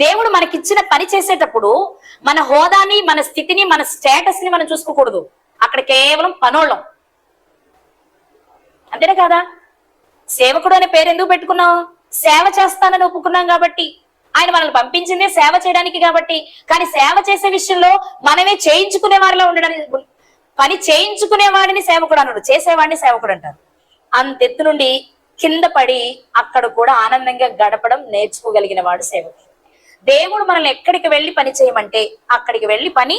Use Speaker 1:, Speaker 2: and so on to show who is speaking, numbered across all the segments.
Speaker 1: దేవుడు మనకిచ్చిన పని చేసేటప్పుడు మన హోదాని, మన స్థితిని, మన స్టేటస్ ని మనం చూసుకోకూడదు. అక్కడ కేవలం పనోళ్ళం, అంతేనే కదా. సేవకుడు అనే పేరు ఎందుకు పెట్టుకున్నాం? సేవ చేస్తానని ఒప్పుకున్నాం కాబట్టి. ఆయన మనల్ని పంపించిందే సేవ చేయడానికి కాబట్టి. కానీ సేవ చేసే విషయంలో మనమే చేయించుకునే వారిలో ఉండడానికి, పని చేయించుకునే వాడిని సేవకుడు అన్నాడు, చేసేవాడిని సేవకుడు అంటారు. అంతెత్తు నుండి కింద పడి అక్కడ కూడా ఆనందంగా గడపడం నేర్చుకోగలిగిన వాడు సేవకుడు. దేవుడు మనల్ని ఎక్కడికి వెళ్ళి పని చేయమంటే అక్కడికి వెళ్ళి పని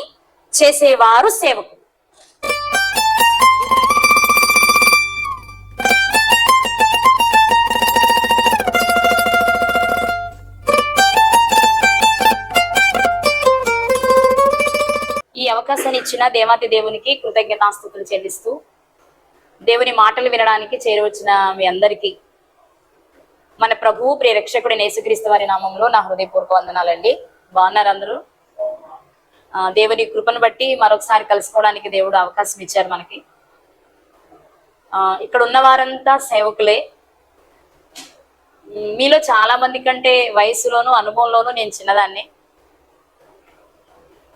Speaker 1: చేసేవారు సేవకుడు. ఈ అవకాశాన్ని ఇచ్చిన దేవాతి దేవునికి కృతజ్ఞతాస్తుతులు చెల్లిస్తూ, దేవుని మాటలు వినడానికి చేరవచ్చిన మీ అందరికీ మన ప్రభువు ప్రియ రక్షకుడి యేసుక్రీస్తు వారి నామంలో నా హృదయపూర్వక వందనాలండి. బాగున్నారు అందరూ? దేవుని కృపను బట్టి మరొకసారి కలుసుకోవడానికి దేవుడు అవకాశం ఇచ్చారు మనకి. ఇక్కడ ఉన్న వారంతా సేవకులే. మీలో చాలా మంది కంటే వయసులోను అనుభవంలోనూ నేను చిన్నదాన్ని.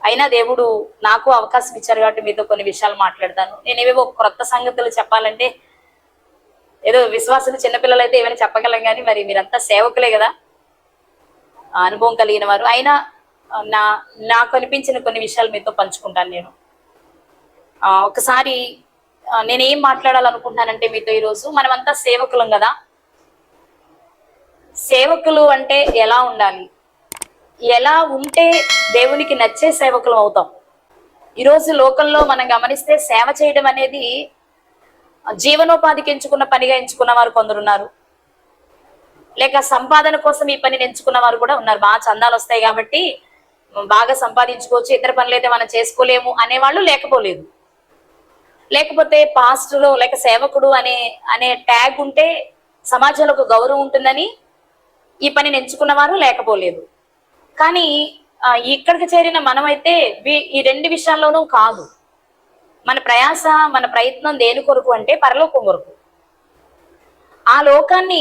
Speaker 1: అయినా దేవుడు నాకు అవకాశం ఇచ్చారు కాబట్టి మీతో కొన్ని విషయాలు మాట్లాడతాను. నేను ఏవేవో క్రొత్త సంగతులు చెప్పాలంటే, ఏదో విశ్వాసులు చిన్నపిల్లలు అయితే ఏమైనా చెప్పగలం, కానీ మరి మీరంతా సేవకులే కదా, అనుభవం కలిగిన వారు. అయినా నాకు అనిపించిన కొన్ని విషయాలు మీతో పంచుకుంటాను నేను. ఒకసారి నేనేం మాట్లాడాలనుకుంటున్నానంటే మీతో ఈరోజు, మనమంతా సేవకులం కదా. సేవకులు అంటే ఎలా ఉండాలి, ఎలా ఉంటే దేవునికి నచ్చే సేవకులు అవుతాం. ఈరోజు లోకంలో మనం గమనిస్తే సేవ చేయడం అనేది జీవనోపాధికి ఎంచుకున్న పనిగా ఎంచుకున్న వారు కొందరున్నారు, లేక సంపాదన కోసం ఈ పనిని ఎంచుకున్న వారు కూడా ఉన్నారు. బాగా చందాలు వస్తాయి కాబట్టి బాగా సంపాదించుకోవచ్చు, ఇతర పనులు అయితే మనం చేసుకోలేము అనేవాళ్ళు లేకపోలేదు. లేకపోతే పాస్టరు లేక సేవకుడు అనే ట్యాగ్ ఉంటే సమాజంలో ఒక గౌరవం ఉంటుందని ఈ పనిని ఎంచుకున్న వారు లేకపోలేదు. కానీ ఇక్కడికి చేరిన మనమైతే ఈ రెండు విషయాల్లోనూ కాదు. మన ప్రయాస, మన ప్రయత్నం దేని కొరకు అంటే పరలోకం కొరకు. ఆ లోకాన్ని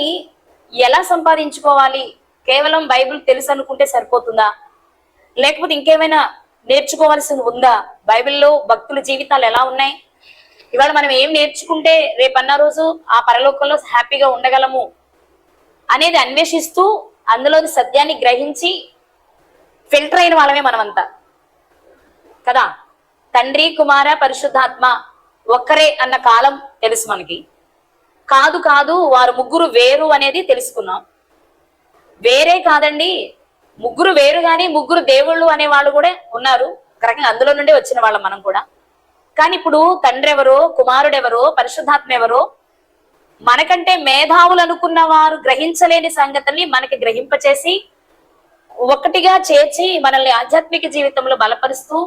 Speaker 1: ఎలా సంపాదించుకోవాలి? కేవలం బైబిల్ తెలుసు అనుకుంటే సరిపోతుందా, లేకపోతే ఇంకేమైనా నేర్చుకోవాల్సి ఉందా? బైబిల్లో భక్తుల జీవితాలు ఎలా ఉన్నాయి, ఇవాళ మనం ఏం నేర్చుకుంటే రేపన్న రోజు ఆ పరలోకంలో హ్యాపీగా ఉండగలము అనేది అన్వేషిస్తూ అందులోని సత్యాన్ని గ్రహించి ఫిల్టర్ అయిన వాళ్ళమే మనమంతా కదా. తండ్రి, కుమార, పరిశుద్ధాత్మ ఒక్కరే అన్న కాలం తెలుసు మనకి. కాదు వారు ముగ్గురు వేరు అనేది తెలుసుకున్నాం. వేరే కాదండి, ముగ్గురు వేరు గాని ముగ్గురు దేవుళ్ళు అనే వాళ్ళు కూడా ఉన్నారు. ఒక రకంగా అందులో నుండి వచ్చిన వాళ్ళం మనం కూడా. కానీ ఇప్పుడు తండ్రి ఎవరో, కుమారుడెవరో, పరిశుద్ధాత్మ ఎవరో మనకంటే మేధావులు అనుకున్న వారు గ్రహించలేని సంగతుల్ని మనకి గ్రహింపచేసి ఒకటిగా చేర్చి మనల్ని ఆధ్యాత్మిక జీవితంలో బలపరుస్తూ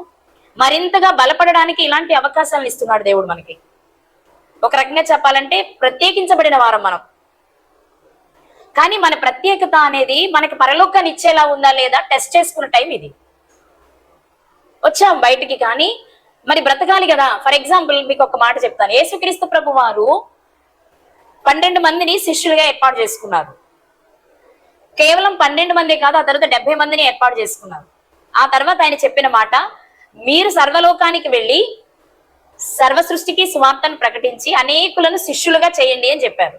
Speaker 1: మరింతగా బలపడడానికి ఇలాంటి అవకాశాలను ఇస్తున్నాడు దేవుడు మనకి. ఒక రకంగా చెప్పాలంటే ప్రత్యేకించబడిన వారం మనం. కానీ మన ప్రత్యేకత అనేది మనకి పరలోకాన్ని ఇచ్చేలా ఉందా లేదా టెస్ట్ చేసుకున్న టైం ఇది. వచ్చాం బయటికి, కానీ మరి బ్రతకాలి కదా. ఫర్ ఎగ్జాంపుల్ మీకు ఒక మాట చెప్తాను. యేసుక్రీస్తు ప్రభు వారు 12 మందిని శిష్యులుగా ఏర్పాటు చేసుకున్నారు. కేవలం 12 మంది కాదు, ఆ తర్వాత 70 మందిని ఏర్పాటు చేసుకున్నారు. ఆ తర్వాత ఆయన చెప్పిన మాట, మీరు సర్వలోకానికి వెళ్ళి సర్వ సృష్టికి సువార్తను ప్రకటించి అనేకులను శిష్యులుగా చేయండి అని చెప్పారు.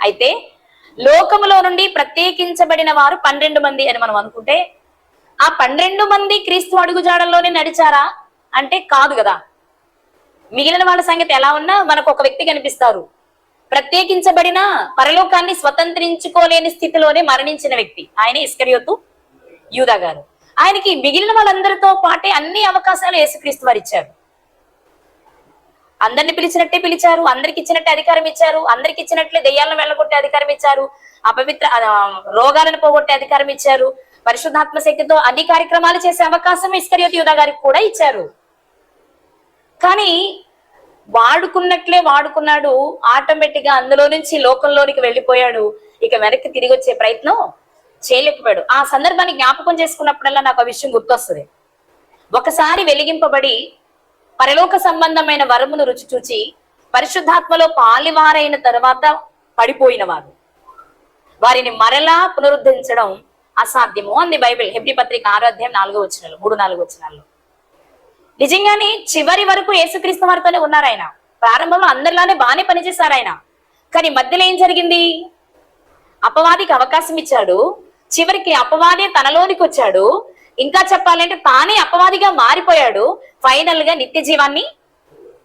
Speaker 1: అయితే లోకములో నుండి ప్రత్యేకించబడిన వారు 12 మంది అని మనం అనుకుంటే, ఆ 12 మంది క్రీస్తు అడుగుజాడల్లోనే నడిచారా అంటే కాదు కదా. మిగిలిన వాళ్ళ సంగతి ఎలా ఉన్నా మనకు ఒక వ్యక్తి కనిపిస్తారు, ప్రత్యేకించబడిన పరలోకాన్ని స్వతంత్రించుకోలేని స్థితిలోనే మరణించిన వ్యక్తి. ఆయన ఇస్కరియోతు యూదా గారు. ఆయనకి మిగిలిన వాళ్ళందరితో పాటే అన్ని అవకాశాలు యేసుక్రీస్తు వారు ఇచ్చారు. అందరిని పిలిచినట్టే పిలిచారు, అందరికి ఇచ్చినట్టే అధికారం ఇచ్చారు, అందరికి ఇచ్చినట్లే దెయ్యాలను వెళ్ళగొట్టే అధికారం ఇచ్చారు, అపవిత్ర రోగాలను పోగొట్టే అధికారం ఇచ్చారు, పరిశుద్ధాత్మ శక్తితో అన్ని కార్యక్రమాలు చేసే అవకాశం ఇస్కరియోతు యూదా గారికి కూడా ఇచ్చారు. కానీ వాడుకున్నట్లే వాడుకున్నాడు, ఆటోమేటిక్ గా అందులో నుంచి లోకంలోనికి వెళ్ళిపోయాడు. ఇక వెనక్కి తిరిగి వచ్చే ప్రయత్నం చేయలేకపోయాడు. ఆ సందర్భాన్ని జ్ఞాపకం చేసుకున్నప్పుడల్లా నాకు ఆ విషయం గుర్తొస్తుంది. ఒకసారి వెలిగింపబడి పరలోక సంబంధమైన వరమును రుచి చూచి పరిశుద్ధాత్మలో పాలివారైన తర్వాత పడిపోయిన వారు, వారిని మరలా పునరుద్ధరించడం అసాధ్యము అంది బైబిల్. హెబ్రీ పత్రిక 6:4 3-4 నిజంగానే చివరి వరకు యేసుక్రీస్తు వారితోనే ఉన్నారు ఆయన. ప్రారంభంలో అందరిలానే బాగానే పనిచేశారు ఆయన. కానీ మధ్యలో ఏం జరిగింది? అపవాదికి అవకాశం ఇచ్చాడు. చివరికి అపవాదే తనలోనికి వచ్చాడు. ఇంకా చెప్పాలంటే తానే అపవాదిగా మారిపోయాడు. ఫైనల్ గా నిత్య జీవాన్ని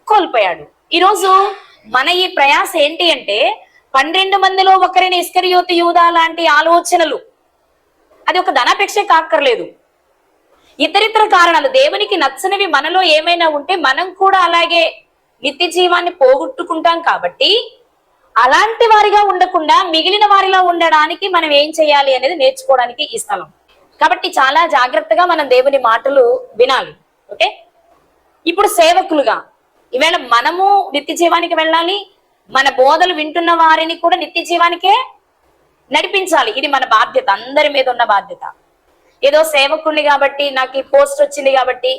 Speaker 1: కోల్పోయాడు. ఈరోజు మన ఈ ప్రయాస ఏంటి అంటే 12 మందిలో ఒకరైన ఇస్కరియోతు యూదా లాంటి ఆలోచనలు. అది ఒక ధనాపేక్షే కాక్కర్లేదు, ఇతరితర కారణాలు, దేవునికి నచ్చనివి మనలో ఏమైనా ఉంటే మనం కూడా అలాగే నిత్య జీవాన్ని పోగొట్టుకుంటాం. కాబట్టి అలాంటి వారిగా ఉండకుండా మిగిలిన వారిలో ఉండడానికి మనం ఏం చేయాలి అనేది నేర్చుకోవడానికి ఈ స్థలం. కాబట్టి చాలా జాగ్రత్తగా మనం దేవుని మాటలు వినాలి. ఓకే, ఇప్పుడు సేవకులుగా ఈవేళ మనము నిత్య జీవానికి వెళ్ళాలి. మన బోధలు వింటున్న వారిని కూడా నిత్య జీవానికే నడిపించాలి. ఇది మన బాధ్యత, అందరి మీద ఉన్న బాధ్యత. ఏదో సేవకుల్ని కాబట్టి, నాకు ఈ పోస్ట్ వచ్చింది కాబట్టి,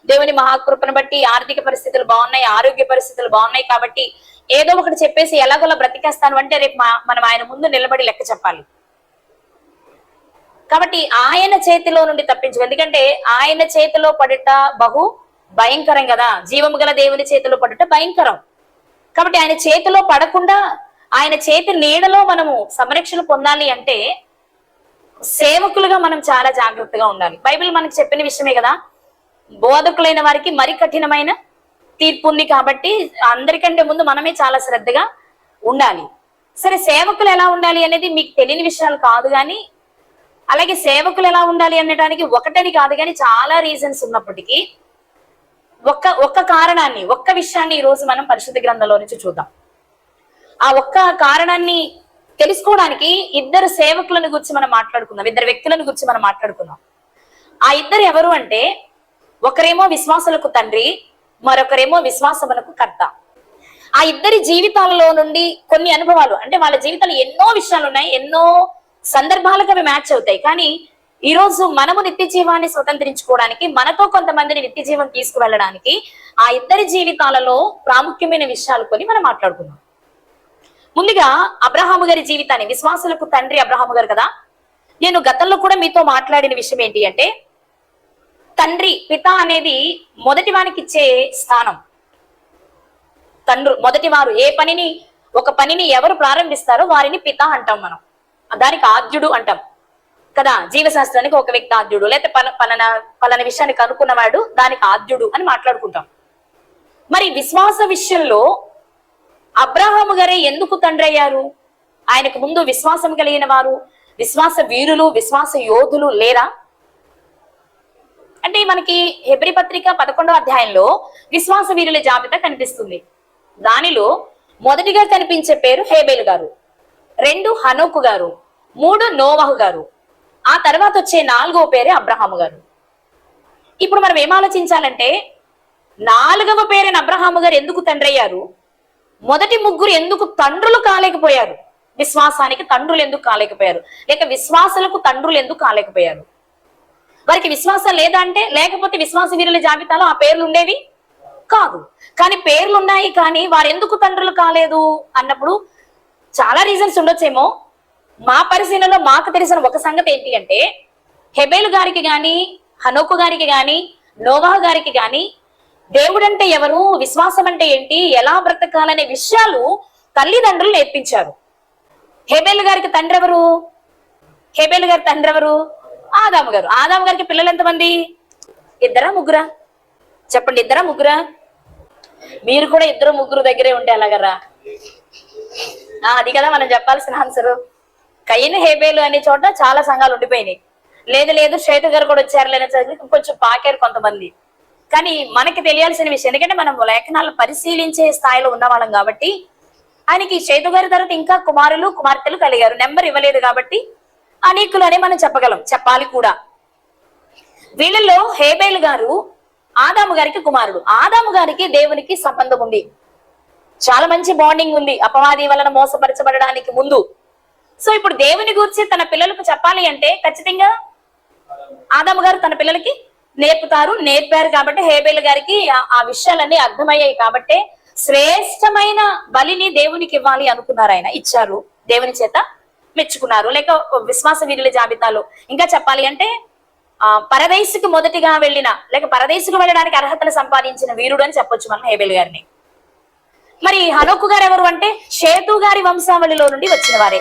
Speaker 1: దేవుని మహాకృపను బట్టి ఆర్థిక పరిస్థితులు బాగున్నాయి, ఆరోగ్య పరిస్థితులు బాగున్నాయి కాబట్టి ఏదో ఒకటి చెప్పేసి ఎలాగోలా బ్రతికేస్తాను అంటే రేపు మనం ఆయన ముందు నిలబడి లెక్క చెప్పాలి. కాబట్టి ఆయన చేతిలో నుండి తప్పించు. ఎందుకంటే ఆయన చేతిలో పడుట బహు భయంకరం కదా. జీవము గల దేవుని చేతిలో పడుట భయంకరం. కాబట్టి ఆయన చేతిలో పడకుండా ఆయన చేతి నీడలో మనము సంరక్షణ పొందాలి అంటే సేవకులుగా మనం చాలా జాగ్రత్తగా ఉండాలి. బైబిల్ మనకు చెప్పిన విషయమే కదా, బోధకులైన వారికి మరి కఠినమైన తీర్పు ఉంది. కాబట్టి అందరికంటే ముందు మనమే చాలా శ్రద్ధగా ఉండాలి. సరే, సేవకులు ఎలా ఉండాలి అనేది మీకు తెలియని విషయాలు కాదు. కానీ అలాగే సేవకులు ఎలా ఉండాలి అనడానికి ఒకటని కాదు కానీ చాలా రీజన్స్ ఉన్నప్పటికీ ఒక్క కారణాన్ని, ఒక్క విషయాన్ని ఈ రోజు మనం పరిశుద్ధ గ్రంథంలో నుంచి చూద్దాం. ఆ ఒక్క కారణాన్ని తెలుసుకోవడానికి ఇద్దరు సేవకులను గురించి మనం మాట్లాడుకుందాం, ఇద్దరు వ్యక్తులను గురించి మనం మాట్లాడుకుందాం. ఆ ఇద్దరు ఎవరు అంటే, ఒకరేమో విశ్వాసులకు తండ్రి, మరొకరేమో విశ్వాసమునకు కర్త. ఆ ఇద్దరి జీవితాలలో నుండి కొన్ని అనుభవాలు, అంటే వాళ్ళ జీవితాలు ఎన్నో విషయాలు ఉన్నాయి, ఎన్నో సందర్భాలకు అవి మ్యాచ్ అవుతాయి. కానీ ఈ రోజు మనము నిత్య జీవాన్ని స్వతంత్రించుకోవడానికి, మనతో కొంతమందిని నిత్య జీవం తీసుకువెళ్ళడానికి ఆ ఇద్దరి జీవితాలలో ప్రాముఖ్యమైన విషయాలు కొన్ని మనం మాట్లాడుకుందాం. ముందుగా అబ్రహాము గారి జీవితాన్ని, విశ్వాసులకు తండ్రి అబ్రహాము గారు కదా. నేను గతంలో కూడా మీతో మాట్లాడిన విషయం ఏంటి అంటే, తండ్రి పిత అనేది మొదటి వానికి ఇచ్చే స్థానం. తండ్రి మొదటివారు ఒక పనిని ఎవరు ప్రారంభిస్తారో వారిని పిత అంటాం మనం. దానికి ఆద్యుడు అంటాం కదా. జీవశాస్త్రానికి ఒక వ్యక్తి ఆద్యుడు, లేకపోతే పలానా విషయాన్ని కనుక్కున్నవాడు దానికి ఆద్యుడు అని మాట్లాడుకుంటాం. మరి విశ్వాస విషయంలో అబ్రహాము గారే ఎందుకు తండ్రి అయ్యారు? ఆయనకు ముందు విశ్వాసం కలిగిన వారు, విశ్వాస వీరులు, విశ్వాస యోధులు లేరా? అంటే మనకి హెబ్రీ పత్రిక 11వ అధ్యాయంలో విశ్వాస వీరుల జాబితా కనిపిస్తుంది. దానిలో మొదటిగా కనిపించే పేరు హేబేలు గారు, 2 హనోకు గారు, 3 నోవహు గారు, ఆ తర్వాత వచ్చే 4వ పేరే అబ్రహాము గారు. ఇప్పుడు మనం ఏం ఆలోచించాలంటే, 4వ పేరైన అబ్రహాము గారు ఎందుకు తండ్రి అయ్యారు? మొదటి ముగ్గురు ఎందుకు తండ్రులు కాలేకపోయారు? విశ్వాసానికి తండ్రులు ఎందుకు కాలేకపోయారు? లేక విశ్వాసులకు తండ్రులు ఎందుకు కాలేకపోయారు? వారికి విశ్వాసం లేదా అంటే, లేకపోతే విశ్వాస వీరుల జాబితాలో ఆ పేర్లు ఉండేవి కాదు. కానీ పేర్లు ఉన్నాయి, కానీ వారు ఎందుకు తండ్రులు కాలేదు అన్నప్పుడు చాలా రీజన్స్ ఉండొచ్చేమో. మా పరిశీలనలో మాకు తెలిసిన ఒక సంగతి ఏంటి అంటే, హెబేలు గారికి గాని, హనోకు గారికి గాని, నోవహు గారికి గాని దేవుడంటే ఎవరు, విశ్వాసం అంటే ఏంటి, ఎలా బ్రతకాలనే విషయాలు తల్లిదండ్రులు నేర్పించారు. హెబేలు గారికి తండ్రి ఎవరు? హెబేలు గారి తండ్రి ఎవరు? ఆదాము గారు. ఆదాము గారికి పిల్లలు ఎంతమంది? 2 ముగ్గురా? చెప్పండి, 2 ముగ్గురా? మీరు కూడా 2 ముగ్గురు దగ్గరే ఉంటే ఎలాగరా? అది కదా మనం చెప్పాల్సిన ఆన్సరు. కయ్యను హేబేలు అనే చోట చాలా సంఘాలు ఉండిపోయినాయి. లేదు శ్వేత గారు కూడా వచ్చారు, లేదా కొంచెం పాకారు కొంతమంది. కానీ మనకి తెలియాల్సిన విషయం, ఎందుకంటే మనం లేఖనాలను పరిశీలించే స్థాయిలో ఉన్నవాళ్ళం కాబట్టి, ఆయనకి శ్వేత గారి తర్వాత ఇంకా కుమారులు కుమార్తెలు కలిగారు. నెంబర్ ఇవ్వలేదు కాబట్టి అనేకులు అనే మనం చెప్పాలి కూడా. వీళ్ళలో హేబేలు గారు ఆదాము గారికి కుమారుడు. ఆదాము గారికి దేవునికి సంబంధం ఉంది, చాలా మంచి బాండింగ్ ఉంది అపవాది వలన మోసపరచబడడానికి ముందు. సో ఇప్పుడు దేవుని గురించి తన పిల్లలకు చెప్పాలి అంటే ఖచ్చితంగా ఆదాము గారు తన పిల్లలకి నేర్పారు. కాబట్టి హేబేలు గారికి ఆ విషయాలన్నీ అర్థమయ్యాయి. కాబట్టి శ్రేష్టమైన బలిని దేవునికి ఇవ్వాలి అనుకున్నారు. ఆయన ఇచ్చారు, దేవుని చేత మెచ్చుకున్నారు, లేక విశ్వాస వీరుల జాబితాలో ఇంకా చెప్పాలి అంటే పరదేశికి మొదటిగా వెళ్ళిన లేక పరదేశికి వెళ్ళడానికి అర్హతను సంపాదించిన వీరుడు అని చెప్పొచ్చు మనం హేబెల్ గారిని. మరి హనోకు గారు ఎవరు అంటే షేతు గారి వంశావళిలో నుండి వచ్చిన వారే.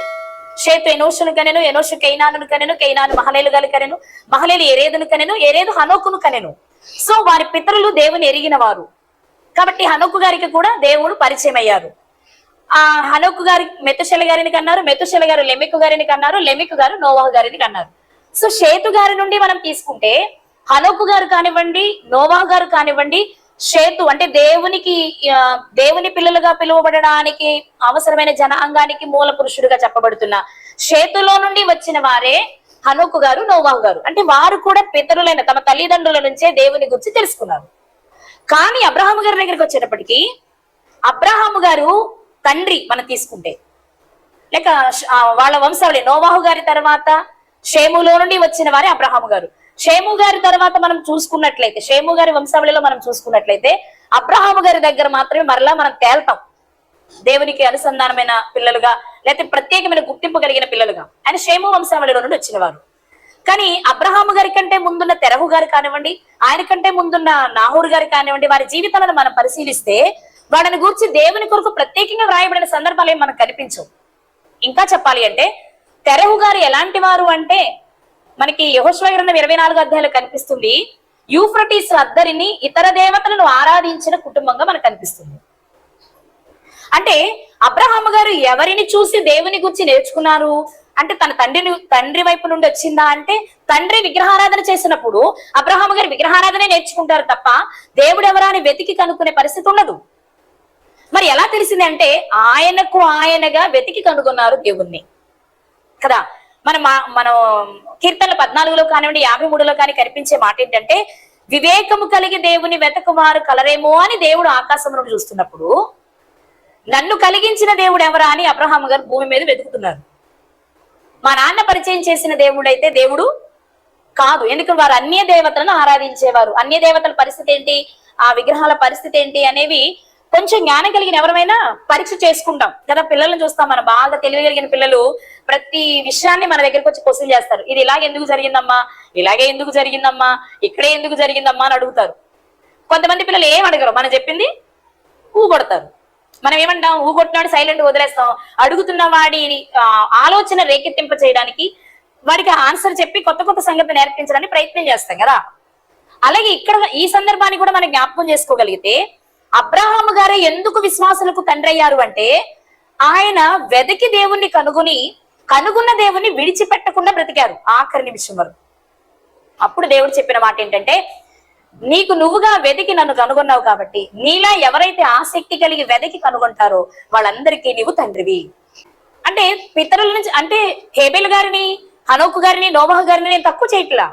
Speaker 1: షేతు ఎనోషును కనెను, ఎనోషు కైనాను కనెను, కైనాను మహలేలు గారు కనెను, మహలేలు ఎరేదును కనెను, ఎరేదు హనోకును కనెను. సో వారి పితరులు దేవుని ఎరిగిన వారు కాబట్టి హనోకు గారికి కూడా దేవుడు పరిచయం అయ్యారు. ఆ హనోకు గారి మెతుషెల గారిని కన్నారు, మెతుషెల గారు లెమెకు గారిని కన్నారు, లెమెకు గారు నోవాహు గారిని కన్నారు. సో షేతు గారి నుండి మనం తీసుకుంటే హనోకు గారు కానివ్వండి, నోవాహు గారు కానివ్వండి, షేతు అంటే దేవుని పిల్లలుగా పిలువబడడానికి అవసరమైన జనాంగానికి మూల పురుషుడుగా చెప్పబడుతున్న షేతులో నుండి వచ్చిన వారే హనోకు గారు, నోవాహు గారు. అంటే వారు కూడా పితరులైన తమ తల్లిదండ్రుల నుంచే దేవుని గురించి తెలుసుకున్నారు. కానీ అబ్రహాము గారి దగ్గరికి వచ్చేటప్పటికి అబ్రహాము గారు తండ్రి మనం తీసుకుంటే లేక వాళ్ళ వంశావళి నోవాహు గారి తర్వాత షేములో నుండి వచ్చిన వారే అబ్రహాము గారు. షేము గారి తర్వాత మనం చూసుకున్నట్లయితే, షేము గారి వంశావళిలో మనం చూసుకున్నట్లయితే అబ్రహాము గారి దగ్గర మాత్రమే మరలా మనం తేల్తాం దేవునికి అనుసంధానమైన పిల్లలుగా లేకపోతే ప్రత్యేకమైన గుర్తింపు కలిగిన పిల్లలుగా. ఆయన షేము వంశావళిలో నుండి వచ్చిన వారు. కానీ అబ్రహాము గారి కంటే ముందున్న తెరహు గారు కానివ్వండి, ఆయన కంటే ముందున్న నాహూరు గారు కానివ్వండి, వారి జీవితాలను మనం పరిశీలిస్తే వాళ్ళని గురించి దేవుని కొరకు ప్రత్యేకంగా వ్రాయబడిన సందర్భాలు ఏమి మనకు కనిపించవు. ఇంకా చెప్పాలి అంటే తెరహు గారు ఎలాంటి వారు అంటే మనకి యెహోషువ గ్రంథం 24 అధ్యాయాలు కనిపిస్తుంది. యూఫ్రటీస్ అద్దరిని ఇతర దేవతలను ఆరాధించిన కుటుంబంగా మనకు కనిపిస్తుంది. అంటే అబ్రహాము గారు ఎవరిని చూసి దేవుని గురించి నేర్చుకున్నారు అంటే తన తండ్రి వైపు నుండి వచ్చిందా అంటే తండ్రి విగ్రహారాధన చేసినప్పుడు అబ్రహాము గారు విగ్రహారాధనే నేర్చుకుంటారు తప్ప దేవుడు ఎవరా అని వెతికి కనుక్కునే పరిస్థితి ఉండదు. మరి ఎలా తెలిసింది అంటే ఆయనకు ఆయనగా వెతికి కనుగొన్నారు దేవుణ్ణి కదా. మనం కీర్తనల 14లో కానివ్వండి 53లో కానీ కనిపించే మాట ఏంటంటే వివేకము కలిగి దేవుని వెతకువారు కలరేమో అని దేవుడు ఆకాశం నుండి చూస్తున్నప్పుడు నన్ను కలిగించిన దేవుడు ఎవరా అని అబ్రహాము గారు భూమి మీద వెతుకుతున్నారు. మా నాన్న పరిచయం చేసిన దేవుడైతే దేవుడు కాదు, ఎందుకంటే వారు అన్య దేవతలను ఆరాధించేవారు. అన్య దేవతల పరిస్థితి ఏంటి, ఆ విగ్రహాల పరిస్థితి ఏంటి అనేవి కొంచెం జ్ఞానం కలిగిన ఎవరమైనా పరీక్ష చేసుకుంటాం కదా. పిల్లలను చూస్తాం, మనం బాగా తెలియగలిగిన పిల్లలు ప్రతి విషయాన్ని మన దగ్గరికి వచ్చి క్వశ్చన్ చేస్తారు. ఇది ఇలాగే ఎందుకు జరిగిందమ్మా, ఇలాగే ఎందుకు జరిగిందమ్మా, ఇక్కడే ఎందుకు జరిగిందమ్మా అని అడుగుతారు. కొంతమంది పిల్లలు ఏం అడగరు, మనం చెప్పింది ఊగొడతారు. మనం ఏమంటాం, ఊగొట్టినాడు సైలెంట్ వదిలేస్తాం. అడుగుతున్న వాడి ఆలోచన రేకెత్తింప చేయడానికి వాడికి ఆన్సర్ చెప్పి కొత్త కొత్త సంగతి నేర్పించడానికి ప్రయత్నం చేస్తాం కదా. అలాగే ఇక్కడ ఈ సందర్భాన్ని కూడా మనం జ్ఞాపకం చేసుకోగలిగితే అబ్రహాము గారే ఎందుకు విశ్వాసులకు తండ్రి అయ్యారు అంటే ఆయన వెదకి దేవుణ్ణి కనుగొన్న దేవుణ్ణి విడిచిపెట్టకుండా బ్రతికారు ఆఖరి నిమిషం వరకు. అప్పుడు దేవుడు చెప్పిన మాట ఏంటంటే నీకు నువ్వుగా వెతికి నన్ను కనుగొన్నావు కాబట్టి నీలా ఎవరైతే ఆసక్తి కలిగి వెదకి కనుగొంటారో వాళ్ళందరికీ నీవు తండ్రివి. అంటే పితరుల నుంచి అంటే హేబెల్ గారిని, హనోకు గారిని, నోవాహు గారిని నేను తక్కువ చేయట్లా.